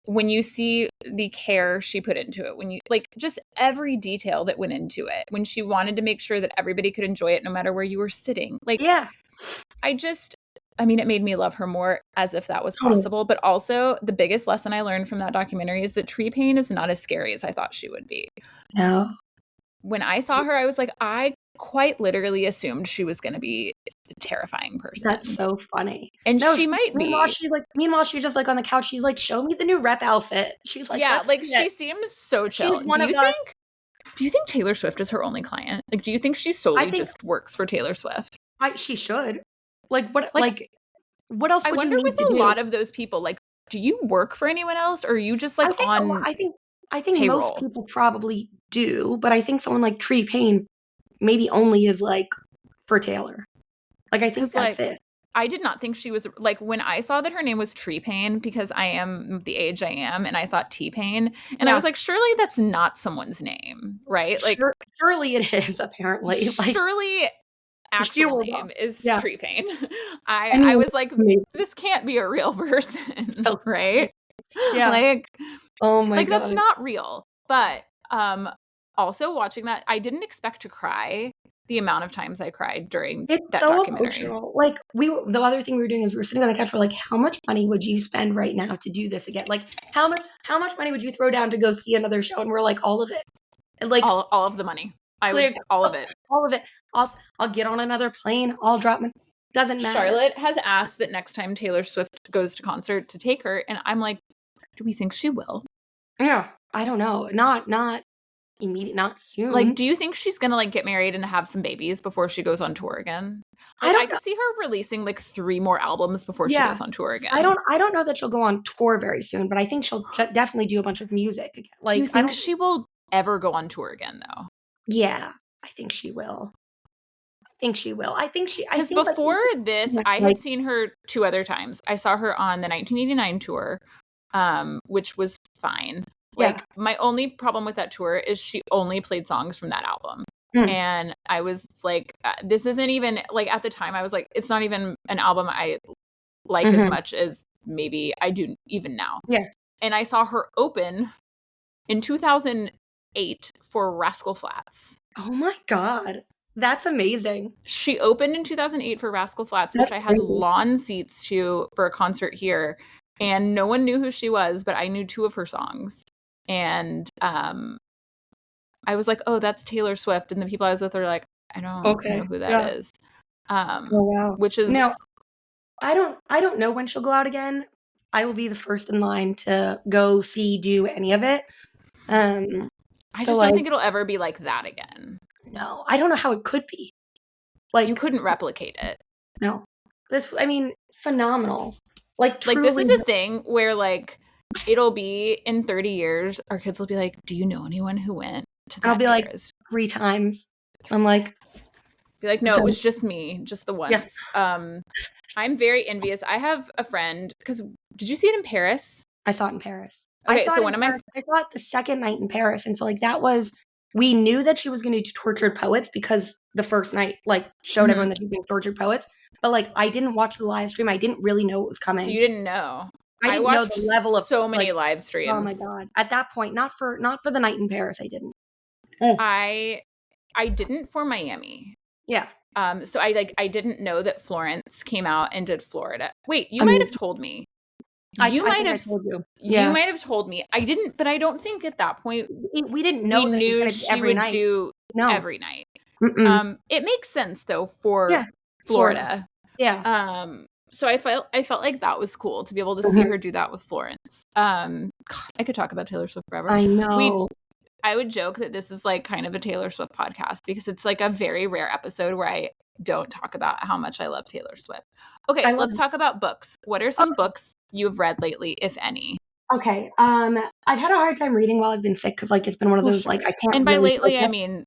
When you see the care she put into it, when you like just every detail that went into it, when she wanted to make sure that everybody could enjoy it no matter where you were sitting. Like, it made me love her more, as if that was possible. But also the biggest lesson I learned from that documentary is that tree pain is not as scary as I thought she would be. No. When I saw her, I was like, I quite literally assumed she was going to be a terrifying person. That's so funny. And she might be. Meanwhile, she's just like on the couch. She's like, show me the new rep outfit. She's like, yeah, like she seems so chill. Do you think Taylor Swift is her only client? Like, do you think she solely just works for Taylor Swift? She should. What else? I wonder with a lot of those people, like, do you work for anyone else, or are you just like I think payroll? Most people probably do, but I think someone like Tree Payne maybe only is like for Taylor. Like I think that's it. I did not think she was like, when I saw that her name was Tree Pain, because I am the age I am, and I thought T-Pain, and I was like, surely that's not someone's name, right? Like, surely it is. Apparently, like, surely actual name is Tree Pain. I was like, this can't be a real person, right? Yeah. Like, oh my God, that's not real. But also watching that, I didn't expect to cry the amount of times I cried during that documentary. Emotional. Like the other thing we were doing is we were sitting on the couch. We're like, how much money would you spend right now to do this again? Like, how much money would you throw down to go see another show? And we're like, all of it. And like all of the money. All of it. All of it. I'll get on another plane. I'll drop my. Doesn't matter. Charlotte has asked that next time Taylor Swift goes to concert to take her, and I'm like, do we think she will? Yeah, I don't know. Not immediate, not soon. Like, do you think she's gonna like get married and have some babies before she goes on tour again? Like, I could see her releasing like 3 more albums before she goes on tour again. I don't know that she'll go on tour very soon, but I think she'll definitely do a bunch of music again. Like, do you think she will ever go on tour again, though? Yeah, I think she will. Because before this, I had seen her 2 other times. I saw her on the 1989 tour, which was fine. Like, my only problem with that tour is she only played songs from that album. And I was like, this isn't even, like, at the time, I was like, it's not even an album I like as much as maybe I do even now. Yeah. And I saw her open in 2008 for Rascal Flatts. Oh my God. That's amazing. She opened in 2008 for Rascal Flatts, which I had lawn seats to for a concert here. and no one knew who she was, but I knew 2 of her songs. And I was like, oh, that's Taylor Swift. And the people I was with were like, I don't know who that is. Oh, wow. Which is now, I don't know when she'll go out again. I will be the first in line to go do any of it. I just don't think it'll ever be like that again. No, I don't know how it could be. Like, you couldn't replicate it. No. Phenomenal. Like this is a thing where like it'll be in 30 years, our kids will be like, do you know anyone who went to that? I'll be like 3 times. I'm like, be like, no, it was just me, just the once. Yeah. I'm very envious. I have a friend, because did you see it in Paris? I saw it in Paris. Okay, so I saw it the second night in Paris, and so like that was, we knew that she was going to do Tortured Poets because the first night like showed everyone that she was doing Tortured Poets, but like I didn't watch the live stream. I didn't really know it was coming. So you didn't know. I didn't know the level of so many live streams. Oh my god! At that point, not for the night in Paris, I didn't. I didn't for Miami. Yeah. So I didn't know that Florence came out and did Florida. Wait, you might have told me. You might have told you. Yeah. You might have told me. I didn't, but I don't think at that point we didn't know we knew she would do every night. It makes sense though for Florida. Yeah. So I felt like that was cool to be able to see her do that with Florence. God, I could talk about Taylor Swift forever. I know. I would joke that this is like kind of a Taylor Swift podcast because it's like a very rare episode where I don't talk about how much I love Taylor Swift. Okay, let's talk about books. What are some books you've read lately, if any? Okay. I've had a hard time reading while I've been sick because like it's been one of those like I can't. And by lately, I mean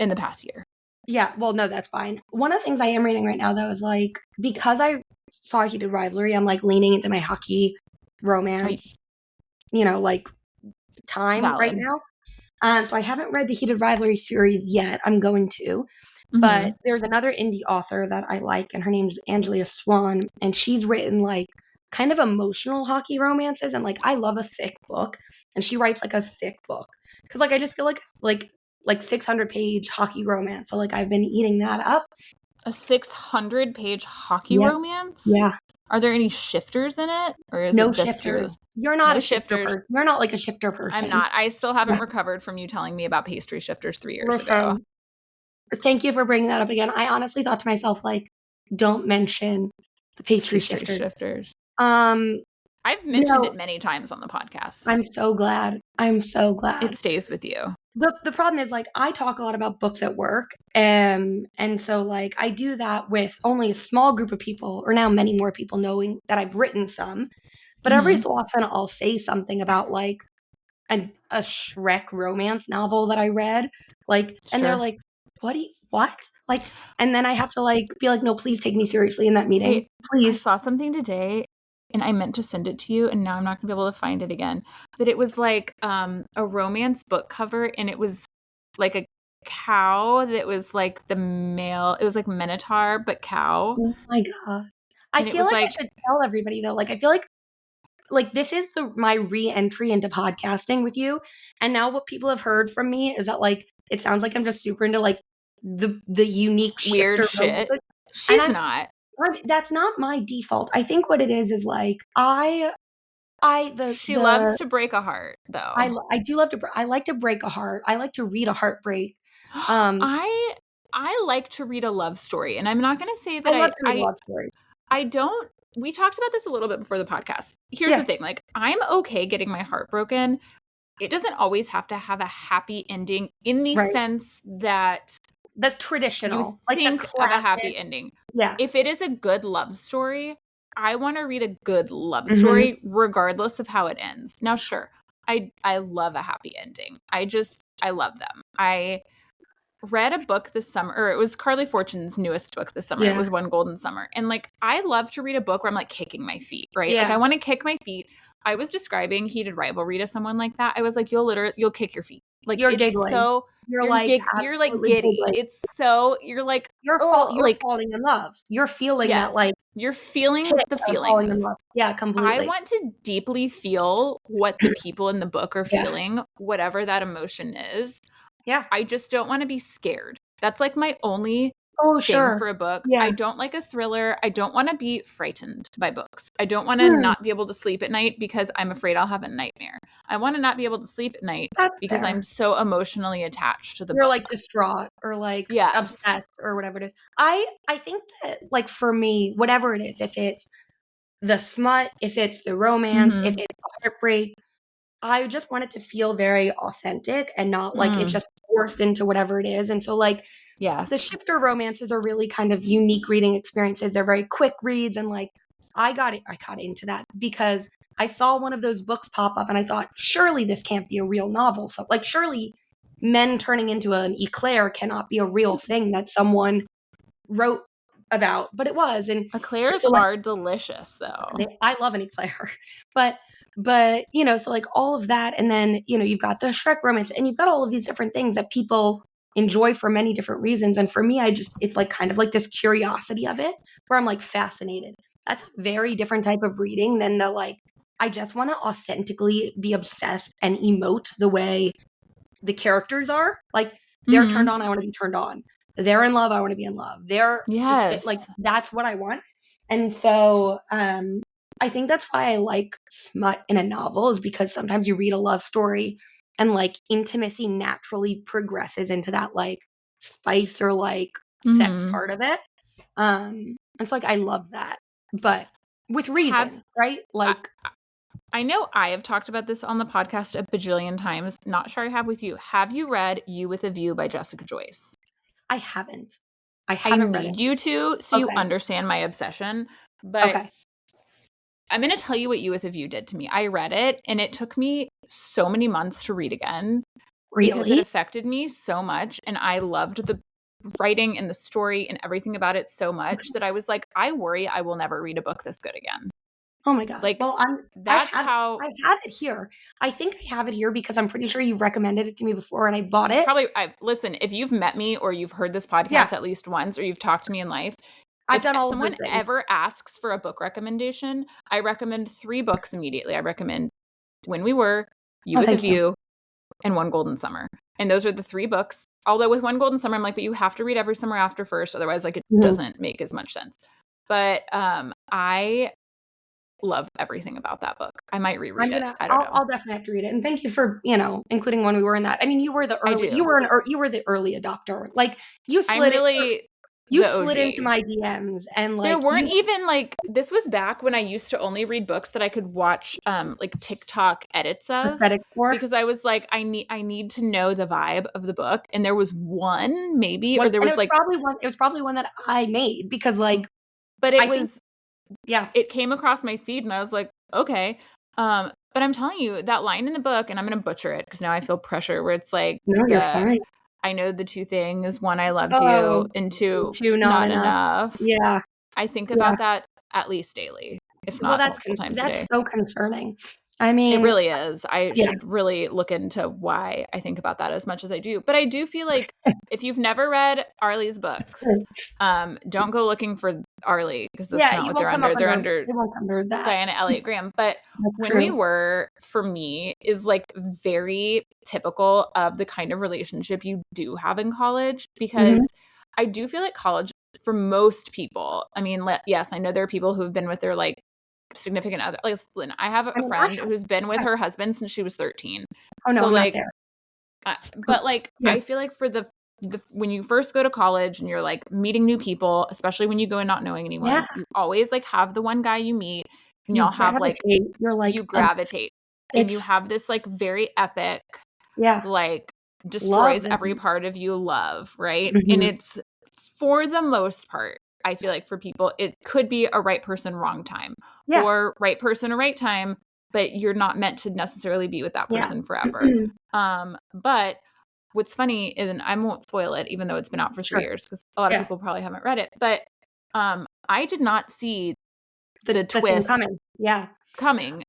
in the past year. Yeah. Well, no, that's fine. One of the things I am reading right now though is like, because I saw Heated Rivalry, I'm like leaning into my hockey romance, like time right now. So I haven't read the Heated Rivalry series yet. I'm going to. But there's another indie author that I like, and her name's Angela Swan, and she's written like kind of emotional hockey romances, and like I love a thick book, and she writes like a thick book because like I just feel like 600-page hockey romance. So like I've been eating that up. A 600-page hockey romance? Yeah. Are there any shifters in it, or is no it just shifters? You're not a shifter person. You're not like a shifter person. I'm not. I still haven't recovered from you telling me about pastry shifters 3 years ago. Thank you for bringing that up again. I honestly thought to myself, like, don't mention the pastry shifters. I've mentioned it many times on the podcast. I'm so glad. It stays with you. The problem is, like, I talk a lot about books at work, and so, like, I do that with only a small group of people, or now many more people knowing that I've written some. But every so often, I'll say something about, like, a Shrek romance novel that I read. Like, and they're like, what? Like, and then I have to, like, be like, no, please take me seriously in that meeting. Wait, please. I saw something today, and I meant to send it to you, and now I'm not going to be able to find it again. But it was like a romance book cover, and it was like a cow that was like the male. It was like Minotaur, but cow. Oh my god! I feel like I should tell everybody though. Like I feel like this is my re-entry into podcasting with you, and now what people have heard from me is that like it sounds like I'm just super into like the unique weird shit. She's not. That's not my default. I think what it is like she loves to break a heart though. I do love to. I like to break a heart. I like to read a heartbreak. I like to read a love story, and I'm not going to say that I don't. We talked about this a little bit before the podcast. Here's the thing: like, I'm okay getting my heart broken. It doesn't always have to have a happy ending in the sense that the traditional, you think of a happy ending. Yeah. If it is a good love story, I want to read a good love story regardless of how it ends. Now, sure, I love a happy ending. I love them. I read a book this summer, or it was Carly Fortune's newest book this summer. It was One Golden Summer. And like, I love to read a book where I'm like kicking my feet, right? Like I want to kick my feet. I was describing Heated Rivalry to someone like that. I was like, you'll kick your feet. Like you're giggling. So you're like giddy. Giggling. It's so you're like you're falling in love. You're feeling that like you're feeling the feeling. Falling in love. Yeah, completely. I want to deeply feel what the people in the book are feeling, whatever that emotion is. Yeah. I just don't want to be scared. That's like my only thing sure. for a book. Yeah. I don't like a thriller. I don't want to be frightened by books. I don't want to not be able to sleep at night because I'm afraid I'll have a nightmare. I want to not be able to sleep at night because I'm so emotionally attached to the You're book. like distraught or like Yes. obsessed or whatever it is. I think that like for me, whatever it is, if it's the smut, if it's the romance, if it's the heartbreak, I just want it to feel very authentic and not like it's just forced into whatever it is. And so like the shifter romances are really kind of unique reading experiences. They're very quick reads, and like I got into that because I saw one of those books pop up and I thought, surely this can't be a real novel. So like surely men turning into an eclair cannot be a real thing that someone wrote about, but it was. And eclairs so, like, are delicious though. I love an eclair. But you know, so like all of that, and then you know, you've got the Shrek romance, and you've got all of these different things that people enjoy for many different reasons. And for me, it's like kind of like this curiosity of it where I'm like fascinated. That's a very different type of reading than the like, I just want to authentically be obsessed and emote the way the characters are. Like they're turned on, I want to be turned on. They're in love, I want to be in love. They're like that's what I want. And so I think that's why I like smut in a novel, is because sometimes you read a love story and like intimacy naturally progresses into that like spice or like sex part of it. And so like I love that, but with reason, right? Like I know I have talked about this on the podcast a bajillion times. Not sure I have with you. Have you read You with a View by Jessica Joyce? I haven't. I haven't read it. I need you to, so you understand my obsession. But I'm going to tell you what You with a View did to me. I read it, and it took me so many months to read again. Really? Because it affected me so much, and I loved the writing and the story and everything about it so much that I was like, I worry I will never read a book this good again. Oh my God. Like, well, I have it here. I think I have it here because I'm pretty sure you've recommended it to me before and I bought it. Listen, if you've met me or you've heard this podcast at least once or you've talked to me in life, I've done all someone ever asks for a book recommendation, I recommend 3 books immediately. I recommend When We Were, You with a View, and One Golden Summer. And those are the 3 books. Although with One Golden Summer, I'm like, but you have to read Every Summer After first. Otherwise, like, it doesn't make as much sense. But I love everything about that book. I might reread it. I don't know. I'll definitely have to read it. And thank you for, you know, including When We Were in that. I mean, you were the early, you were the early adopter. Like you slid into my DMs and like there weren't even like, this was back when I used to only read books that I could watch like TikTok edits of, because I was like, I need to know the vibe of the book. And there was one maybe, or there was like it was probably one that I made because like, but it was it came across my feed and I was like, okay. But I'm telling you, that line in the book, and I'm going to butcher it because now I feel pressure, where it's like, no, you're fine. I know the 2 things. 1, I loved you, and 2, not enough. Yeah. I think about that at least daily, if not multiple times a day. That's so concerning. I mean, it really is. I should really look into why I think about that as much as I do. But I do feel like if you've never read Arley's books, don't go looking for Arley, because that's not what they're under. They're under that. Diana Elliott Graham. But When We Were, for me, is like very typical of the kind of relationship you do have in college, because I do feel like college, for most people, I mean, yes, I know there are people who have been with their like significant other. Like, listen, I have a friend who's been with her husband since she was 13. Oh no, so, like, not there. But like, I feel like for the when you first go to college and you're like meeting new people, especially when you go and not knowing anyone, you always like have the one guy you meet, and y'all have like, you gravitate, and you have this like very epic, like destroys every part of you love, right? And it's, for the most part, I feel like for people, it could be a right person, wrong time, or right person or right time, but you're not meant to necessarily be with that person forever. But what's funny is, and I won't spoil it, even though it's been out for 3 years, because a lot of people probably haven't read it, but I did not see the twist coming,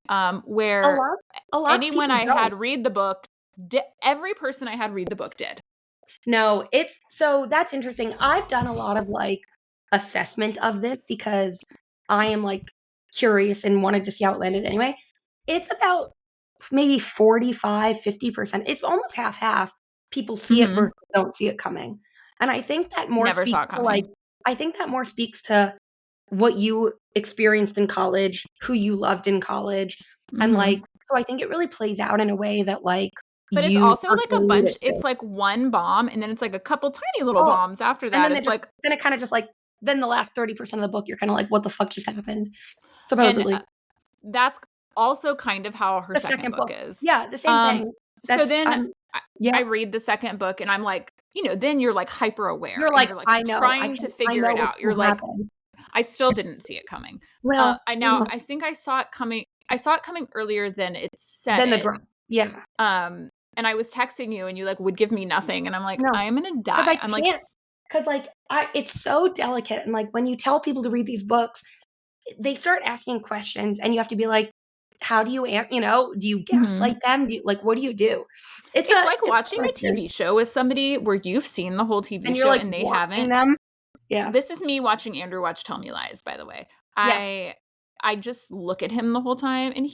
where a lot anyone I had read the book, every person I had read the book did. No, so that's interesting. I've done a lot of like assessment of this because I am like curious and wanted to see how it landed anyway. It's about maybe 45-50%. It's almost half people see it versus don't see it coming. And I think that more Never speaks saw it to like, coming. I think that more speaks to what you experienced in college, who you loved in college. And like, so I think it really plays out in a way that like But it's you also like a portrayed bunch, it to. it's like one bomb and then it's like a couple tiny little Oh, bombs after and that. then It's like, then it kind of just like, then the last 30% of the book, you're kind of like, what the fuck just happened? and Supposedly. that's also kind of how her The second second book book. is. Yeah, the same thing. So That's, then I yeah. read the second book and I'm like, then you're like hyper aware You're and like, you're like I know, trying to I figure know it what's out. You're gonna like, happen. I still didn't see it coming. Well, Now I think I saw it coming. I saw it coming earlier than it said then the it. drop. Yeah. And I was texting you and you like would give me nothing. And I'm like, No, I'm going to because I die. I'm like, can't. Because like it's so delicate, and like when you tell people to read these books, they start asking questions, and you have to be like, how do you, do you gaslight them? Do you, like, what do you do? It's like watching a experience. TV show with somebody where you've seen the whole TV And you're show like and they watching haven't. them. Yeah. This is me watching Andrew watch Tell Me Lies, by the way. Yeah. I just look at him the whole time and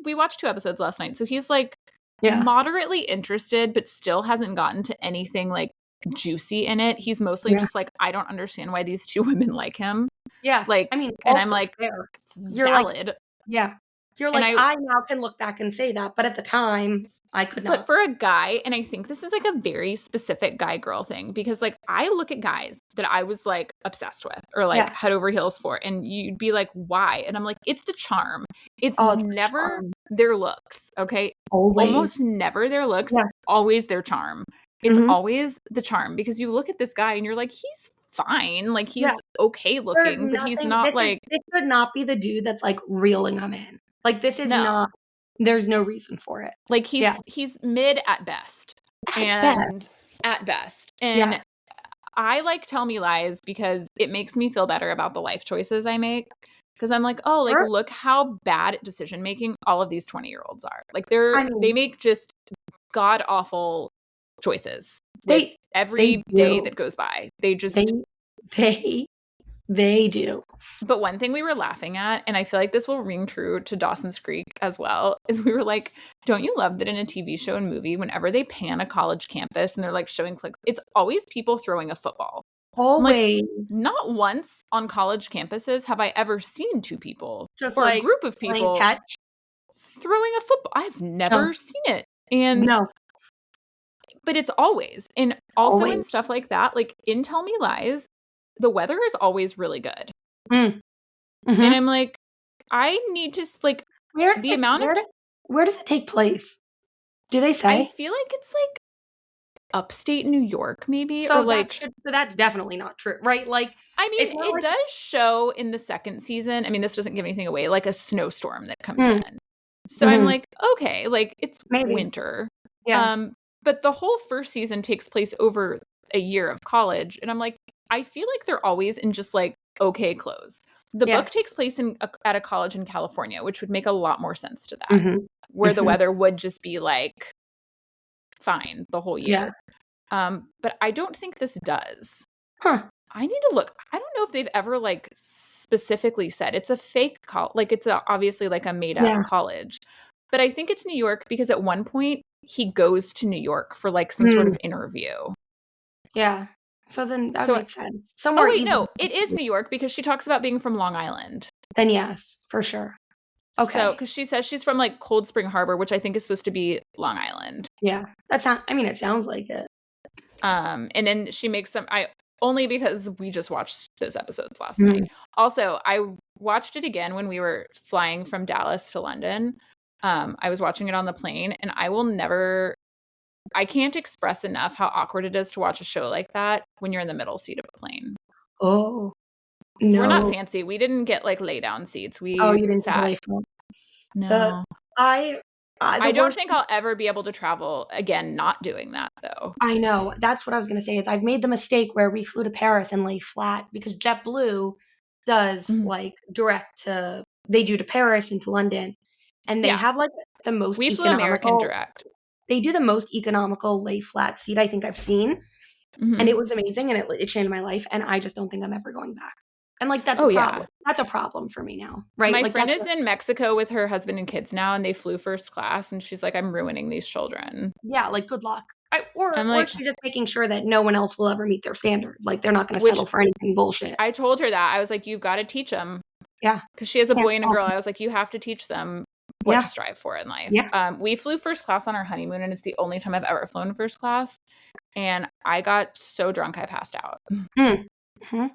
we watched 2 episodes last night. So he's like Yeah. moderately interested, but still hasn't gotten to anything like juicy in it. He's mostly just like, I don't understand why these 2 women like him. Yeah. Like, I mean, and I'm like, fair. You're valid. like, yeah. You're like, I now can look back and say that, but at the time, I could not. But for a guy, and I think this is like a very specific guy girl thing, because like I look at guys that I was like obsessed with or like head over heels for, and you'd be like, why? And I'm like, it's the charm. It's never their looks. Okay. Almost never their looks, always their charm. It's always the charm, because you look at this guy and you're like, he's fine. Like he's okay looking, but he's not like. This would not be the dude that's like reeling them in. Like this is not. There's no reason for it. Like he's mid at best. At best. And I like Tell Me Lies because it makes me feel better about the life choices I make. Because I'm like, oh, like look how bad at decision making all of these 20-year-olds are. Like they make just god awful choices with every day that goes by. They just they do. But one thing we were laughing at, and I feel like this will ring true to Dawson's Creek as well, is we were like, don't you love that in a TV show and movie, whenever they pan a college campus and they're like showing clips, it's always people throwing a football. Always. Like, not once on college campuses have I ever seen 2 people just or like a group of people throwing a football. I've never seen it. And but it's always. And also in stuff like that, like in Tell Me Lies, the weather is always really good. And I'm like, I need to like where does it take place? Do they say? I feel like it's like upstate New York, maybe, so or like. So that's definitely not true, right? Like, I mean, it does show in the second season. I mean, this doesn't give anything away. Like a snowstorm that comes in. So I'm like, okay, like it's winter. Yeah. But the whole first season takes place over a year of college, and I'm like, I feel like they're always in just like okay clothes. The book takes place at a college in California, which would make a lot more sense to that, where the weather would just be like fine the whole year. But I don't think this does. I need to look. I don't know if they've ever like specifically said it's a fake like it's obviously like a made up college. But I think it's New York because at one point he goes to New York for like some sort of interview. Yeah. So then that makes sense. Somewhere no, it is New York because she talks about being from Long Island. Then yes, for sure. Okay. So, because she says she's from like Cold Spring Harbor, which I think is supposed to be Long Island. Yeah, it sounds like it. And then she makes only because we just watched those episodes last night. Also, I watched it again when we were flying from Dallas to London. I was watching it on the plane, and I can't express enough how awkward it is to watch a show like that when you're in the middle seat of a plane. Oh, no. We're not fancy. We didn't get like lay down seats. You didn't sat. No. I don't think I'll ever be able to travel again not doing that, though. I know. That's what I was going to say is I've made the mistake where we flew to Paris and lay flat because JetBlue does like they do to Paris and to London. And they have like the most we flew American direct. They do the most economical lay flat seat I think I've seen. And it was amazing and it changed my life. And I just don't think I'm ever going back. And like that's a problem. Yeah. That's a problem for me now, right? My friend is in Mexico with her husband and kids now, and they flew first class, and she's like, "I'm ruining these children." Yeah, like good luck. Or she's just making sure that no one else will ever meet their standards. Like, they're not going to settle for anything bullshit. I told her that. I was like, you've got to teach them. Yeah. Because she has a boy and a girl. I was like, you have to teach them what to strive for in life. Yeah. We flew first class on our honeymoon, and it's the only time I've ever flown first class. And I got so drunk I passed out. Mm-hmm.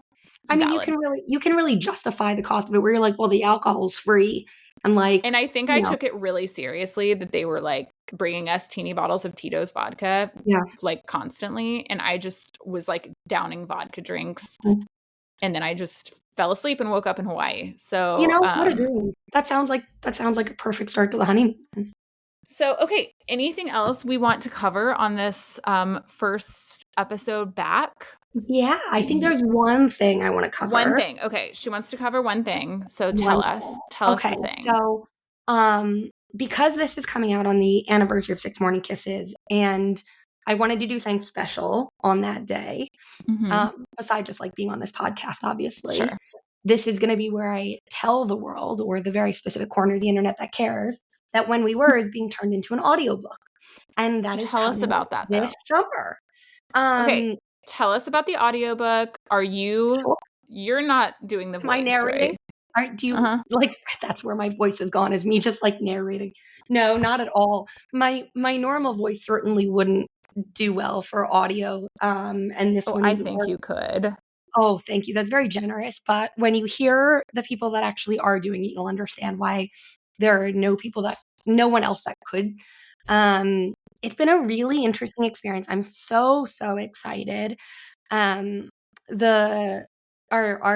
I mean, you can really justify the cost of it, where you're like, well, the alcohol's free. And like, and I think I took it really seriously that they were like bringing us teeny bottles of Tito's vodka, like constantly. And I just was like downing vodka drinks. Mm-hmm. And then I just fell asleep and woke up in Hawaii. So, what a dream. That sounds like a perfect start to the honeymoon. So, okay, anything else we want to cover on this first episode back? Yeah, I think there's one thing I want to cover. One thing. Okay, she wants to cover one thing. So tell us the thing. So, because this is coming out on the anniversary of 6 Morning Kisses, and I wanted to do something special on that day, besides just like being on this podcast, obviously. Sure. This is going to be where I tell the world, or the very specific corner of the internet that cares, that When We Were is being turned into an audiobook. And that is tell us about that this summer. Okay, tell us about the audiobook. Are you you're not doing the voice, my narrating? Right? Do you like, that's where my voice is gone, is me just like narrating. No, not at all. My normal voice certainly wouldn't do well for audio. And this one, I think you could. Oh, thank you. That's very generous. But when you hear the people that actually are doing it, you'll understand why there are no one else that could. It's been a really interesting experience. I'm so excited. Our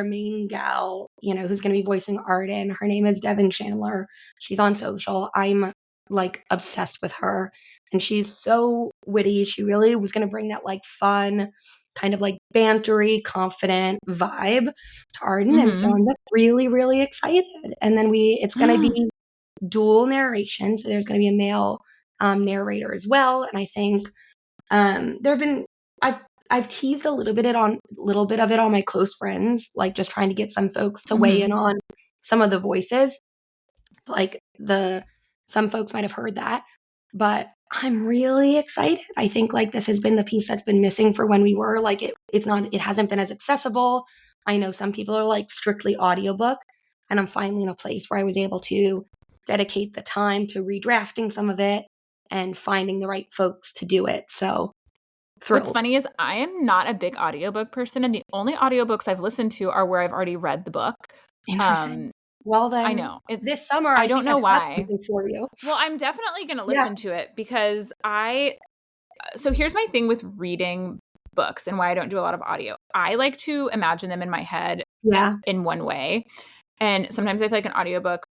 main gal, who's going to be voicing Arden, her name is Devin Chandler. She's on social. I'm like obsessed with her, and she's so witty. She really was going to bring that like fun, kind of like bantery, confident vibe to Arden. And so I'm just really, really excited. And then it's going to be dual narration. So there's going to be a male narrator as well. And I think I've teased a little bit of it on my close friends, like just trying to get some folks to weigh in on some of the voices. So like some folks might have heard that, but I'm really excited. I think like this has been the piece that's been missing for When We Were. Like it hasn't been as accessible. I know some people are like strictly audiobook, and I'm finally in a place where I was able to dedicate the time to redrafting some of it and finding the right folks to do it. So thrilled. What's funny is I am not a big audiobook person, and the only audiobooks I've listened to are where I've already read the book. Interesting. Well, then, I know this summer. I don't know why. For you. Well, I'm definitely going to listen to it because so here's my thing with reading books and why I don't do a lot of audio. I like to imagine them in my head in one way. And sometimes I feel like an audiobook,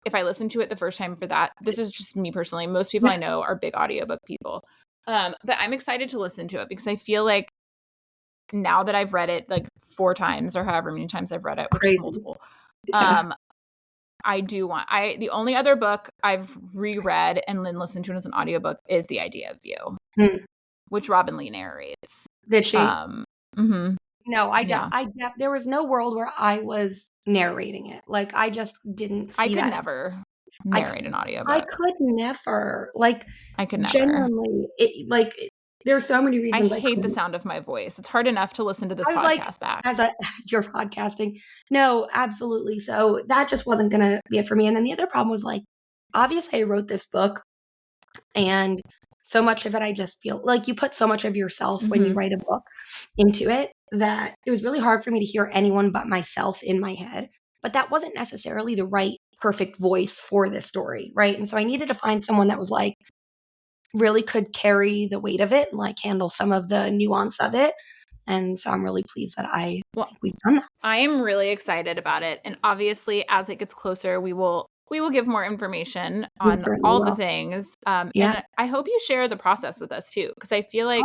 if I listen to it the first time for that, this is just me personally. Most people I know are big audiobook people. But I'm excited to listen to it because I feel like now that I've read it like 4 times or however many times I've read it, which is multiple. The only other book I've reread and then listened to as an audiobook is The Idea of You, which Robin Lee narrates. Did she? No, there was no world where I was narrating it. Like, I just didn't see I could never narrate an audiobook. I could never. Like, I could never. Genuinely, there's so many reasons. I hate the sound of my voice. It's hard enough to listen to this podcast back. As you're podcasting. No, absolutely. So that just wasn't going to be it for me. And then the other problem was like, obviously I wrote this book, and so much of it, I just feel like you put so much of yourself when you write a book into it that it was really hard for me to hear anyone but myself in my head. But that wasn't necessarily the right, perfect voice for this story, right? And so I needed to find someone that was like, really could carry the weight of it and like handle some of the nuance of it. And so I'm really pleased that think we've done that. I am really excited about it. And obviously as it gets closer, we will give more information on all the things. And I hope you share the process with us too, because I feel like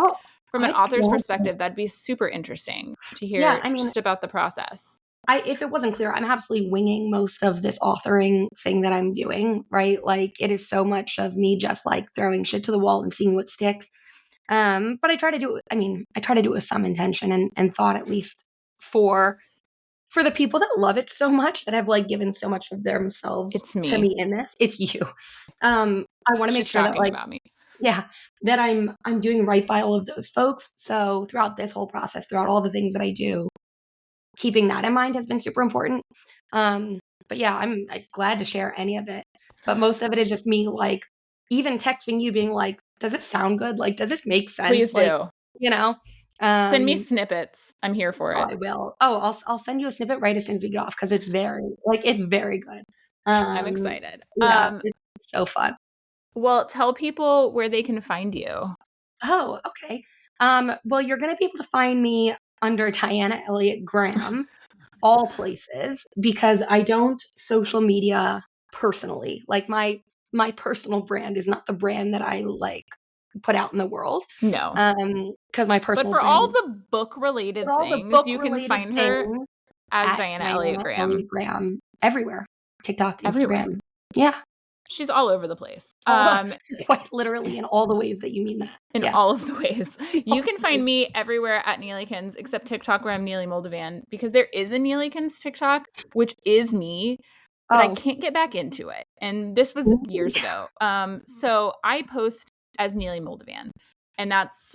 from an author's perspective, that'd be super interesting to hear just about the process. If it wasn't clear, I'm absolutely winging most of this authoring thing that I'm doing, right? Like, it is so much of me just like throwing shit to the wall and seeing what sticks. But I try to do it with some intention and thought, at least for the people that love it so much, that have like given so much of themselves to me in this. It's you. I want to make sure that like, about me. Yeah, that I'm doing right by all of those folks. So throughout this whole process, throughout all the things that I do, keeping that in mind has been super important. But yeah, I'm glad to share any of it. But most of it is just me like even texting you being like, does it sound good? Like, does this make sense? Please like, do. you know, Send me snippets. I'm here for it. I will. Oh, I'll send you a snippet right as soon as we get off because it's very good. I'm excited. Yeah, it's so fun. Well, tell people where they can find you. Oh, okay. Well, you're gonna be able to find me under Diana Elliott Graham, all places, because I don't social media personally. Like my personal brand is not the brand that I like put out in the world. No. Because my personal But for brand, all the book related things, you can find her as Diana Elliott Graham. Everywhere. TikTok, Everywhere. Instagram. Yeah. She's all over the place. Quite literally in all the ways that you mean that. In all of the ways. You can find me everywhere at Neelykins except TikTok where I'm Neely Moldovan because there is a Neelykins TikTok, which is me, but I can't get back into it. And this was years ago. So I post as Neely Moldovan, and that's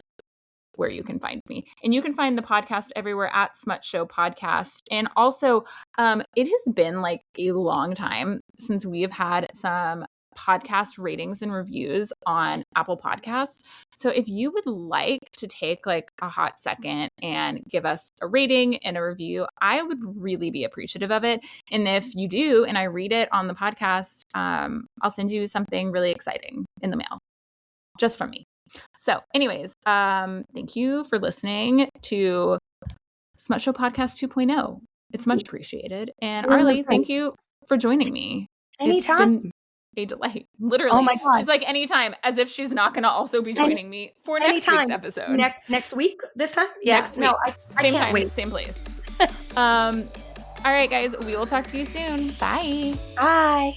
where you can find me. And you can find the podcast everywhere at Smut Show Podcast. And also, it has been like a long time since we have had some podcast ratings and reviews on Apple Podcasts. So if you would like to take like a hot second and give us a rating and a review, I would really be appreciative of it. And if you do, and I read it on the podcast, I'll send you something really exciting in the mail just from me. So anyways, thank you for listening to Smut Show Podcast 2.0. It's much appreciated. And Arley, thank you for joining me. Anytime. It's been a delight. Literally. Oh my God. She's like, anytime, as if she's not going to also be joining me for next week's episode. Next week? This time? Yeah. Next week. No, I same can't time, wait. same place. All right, guys. We will talk to you soon. Bye. Bye.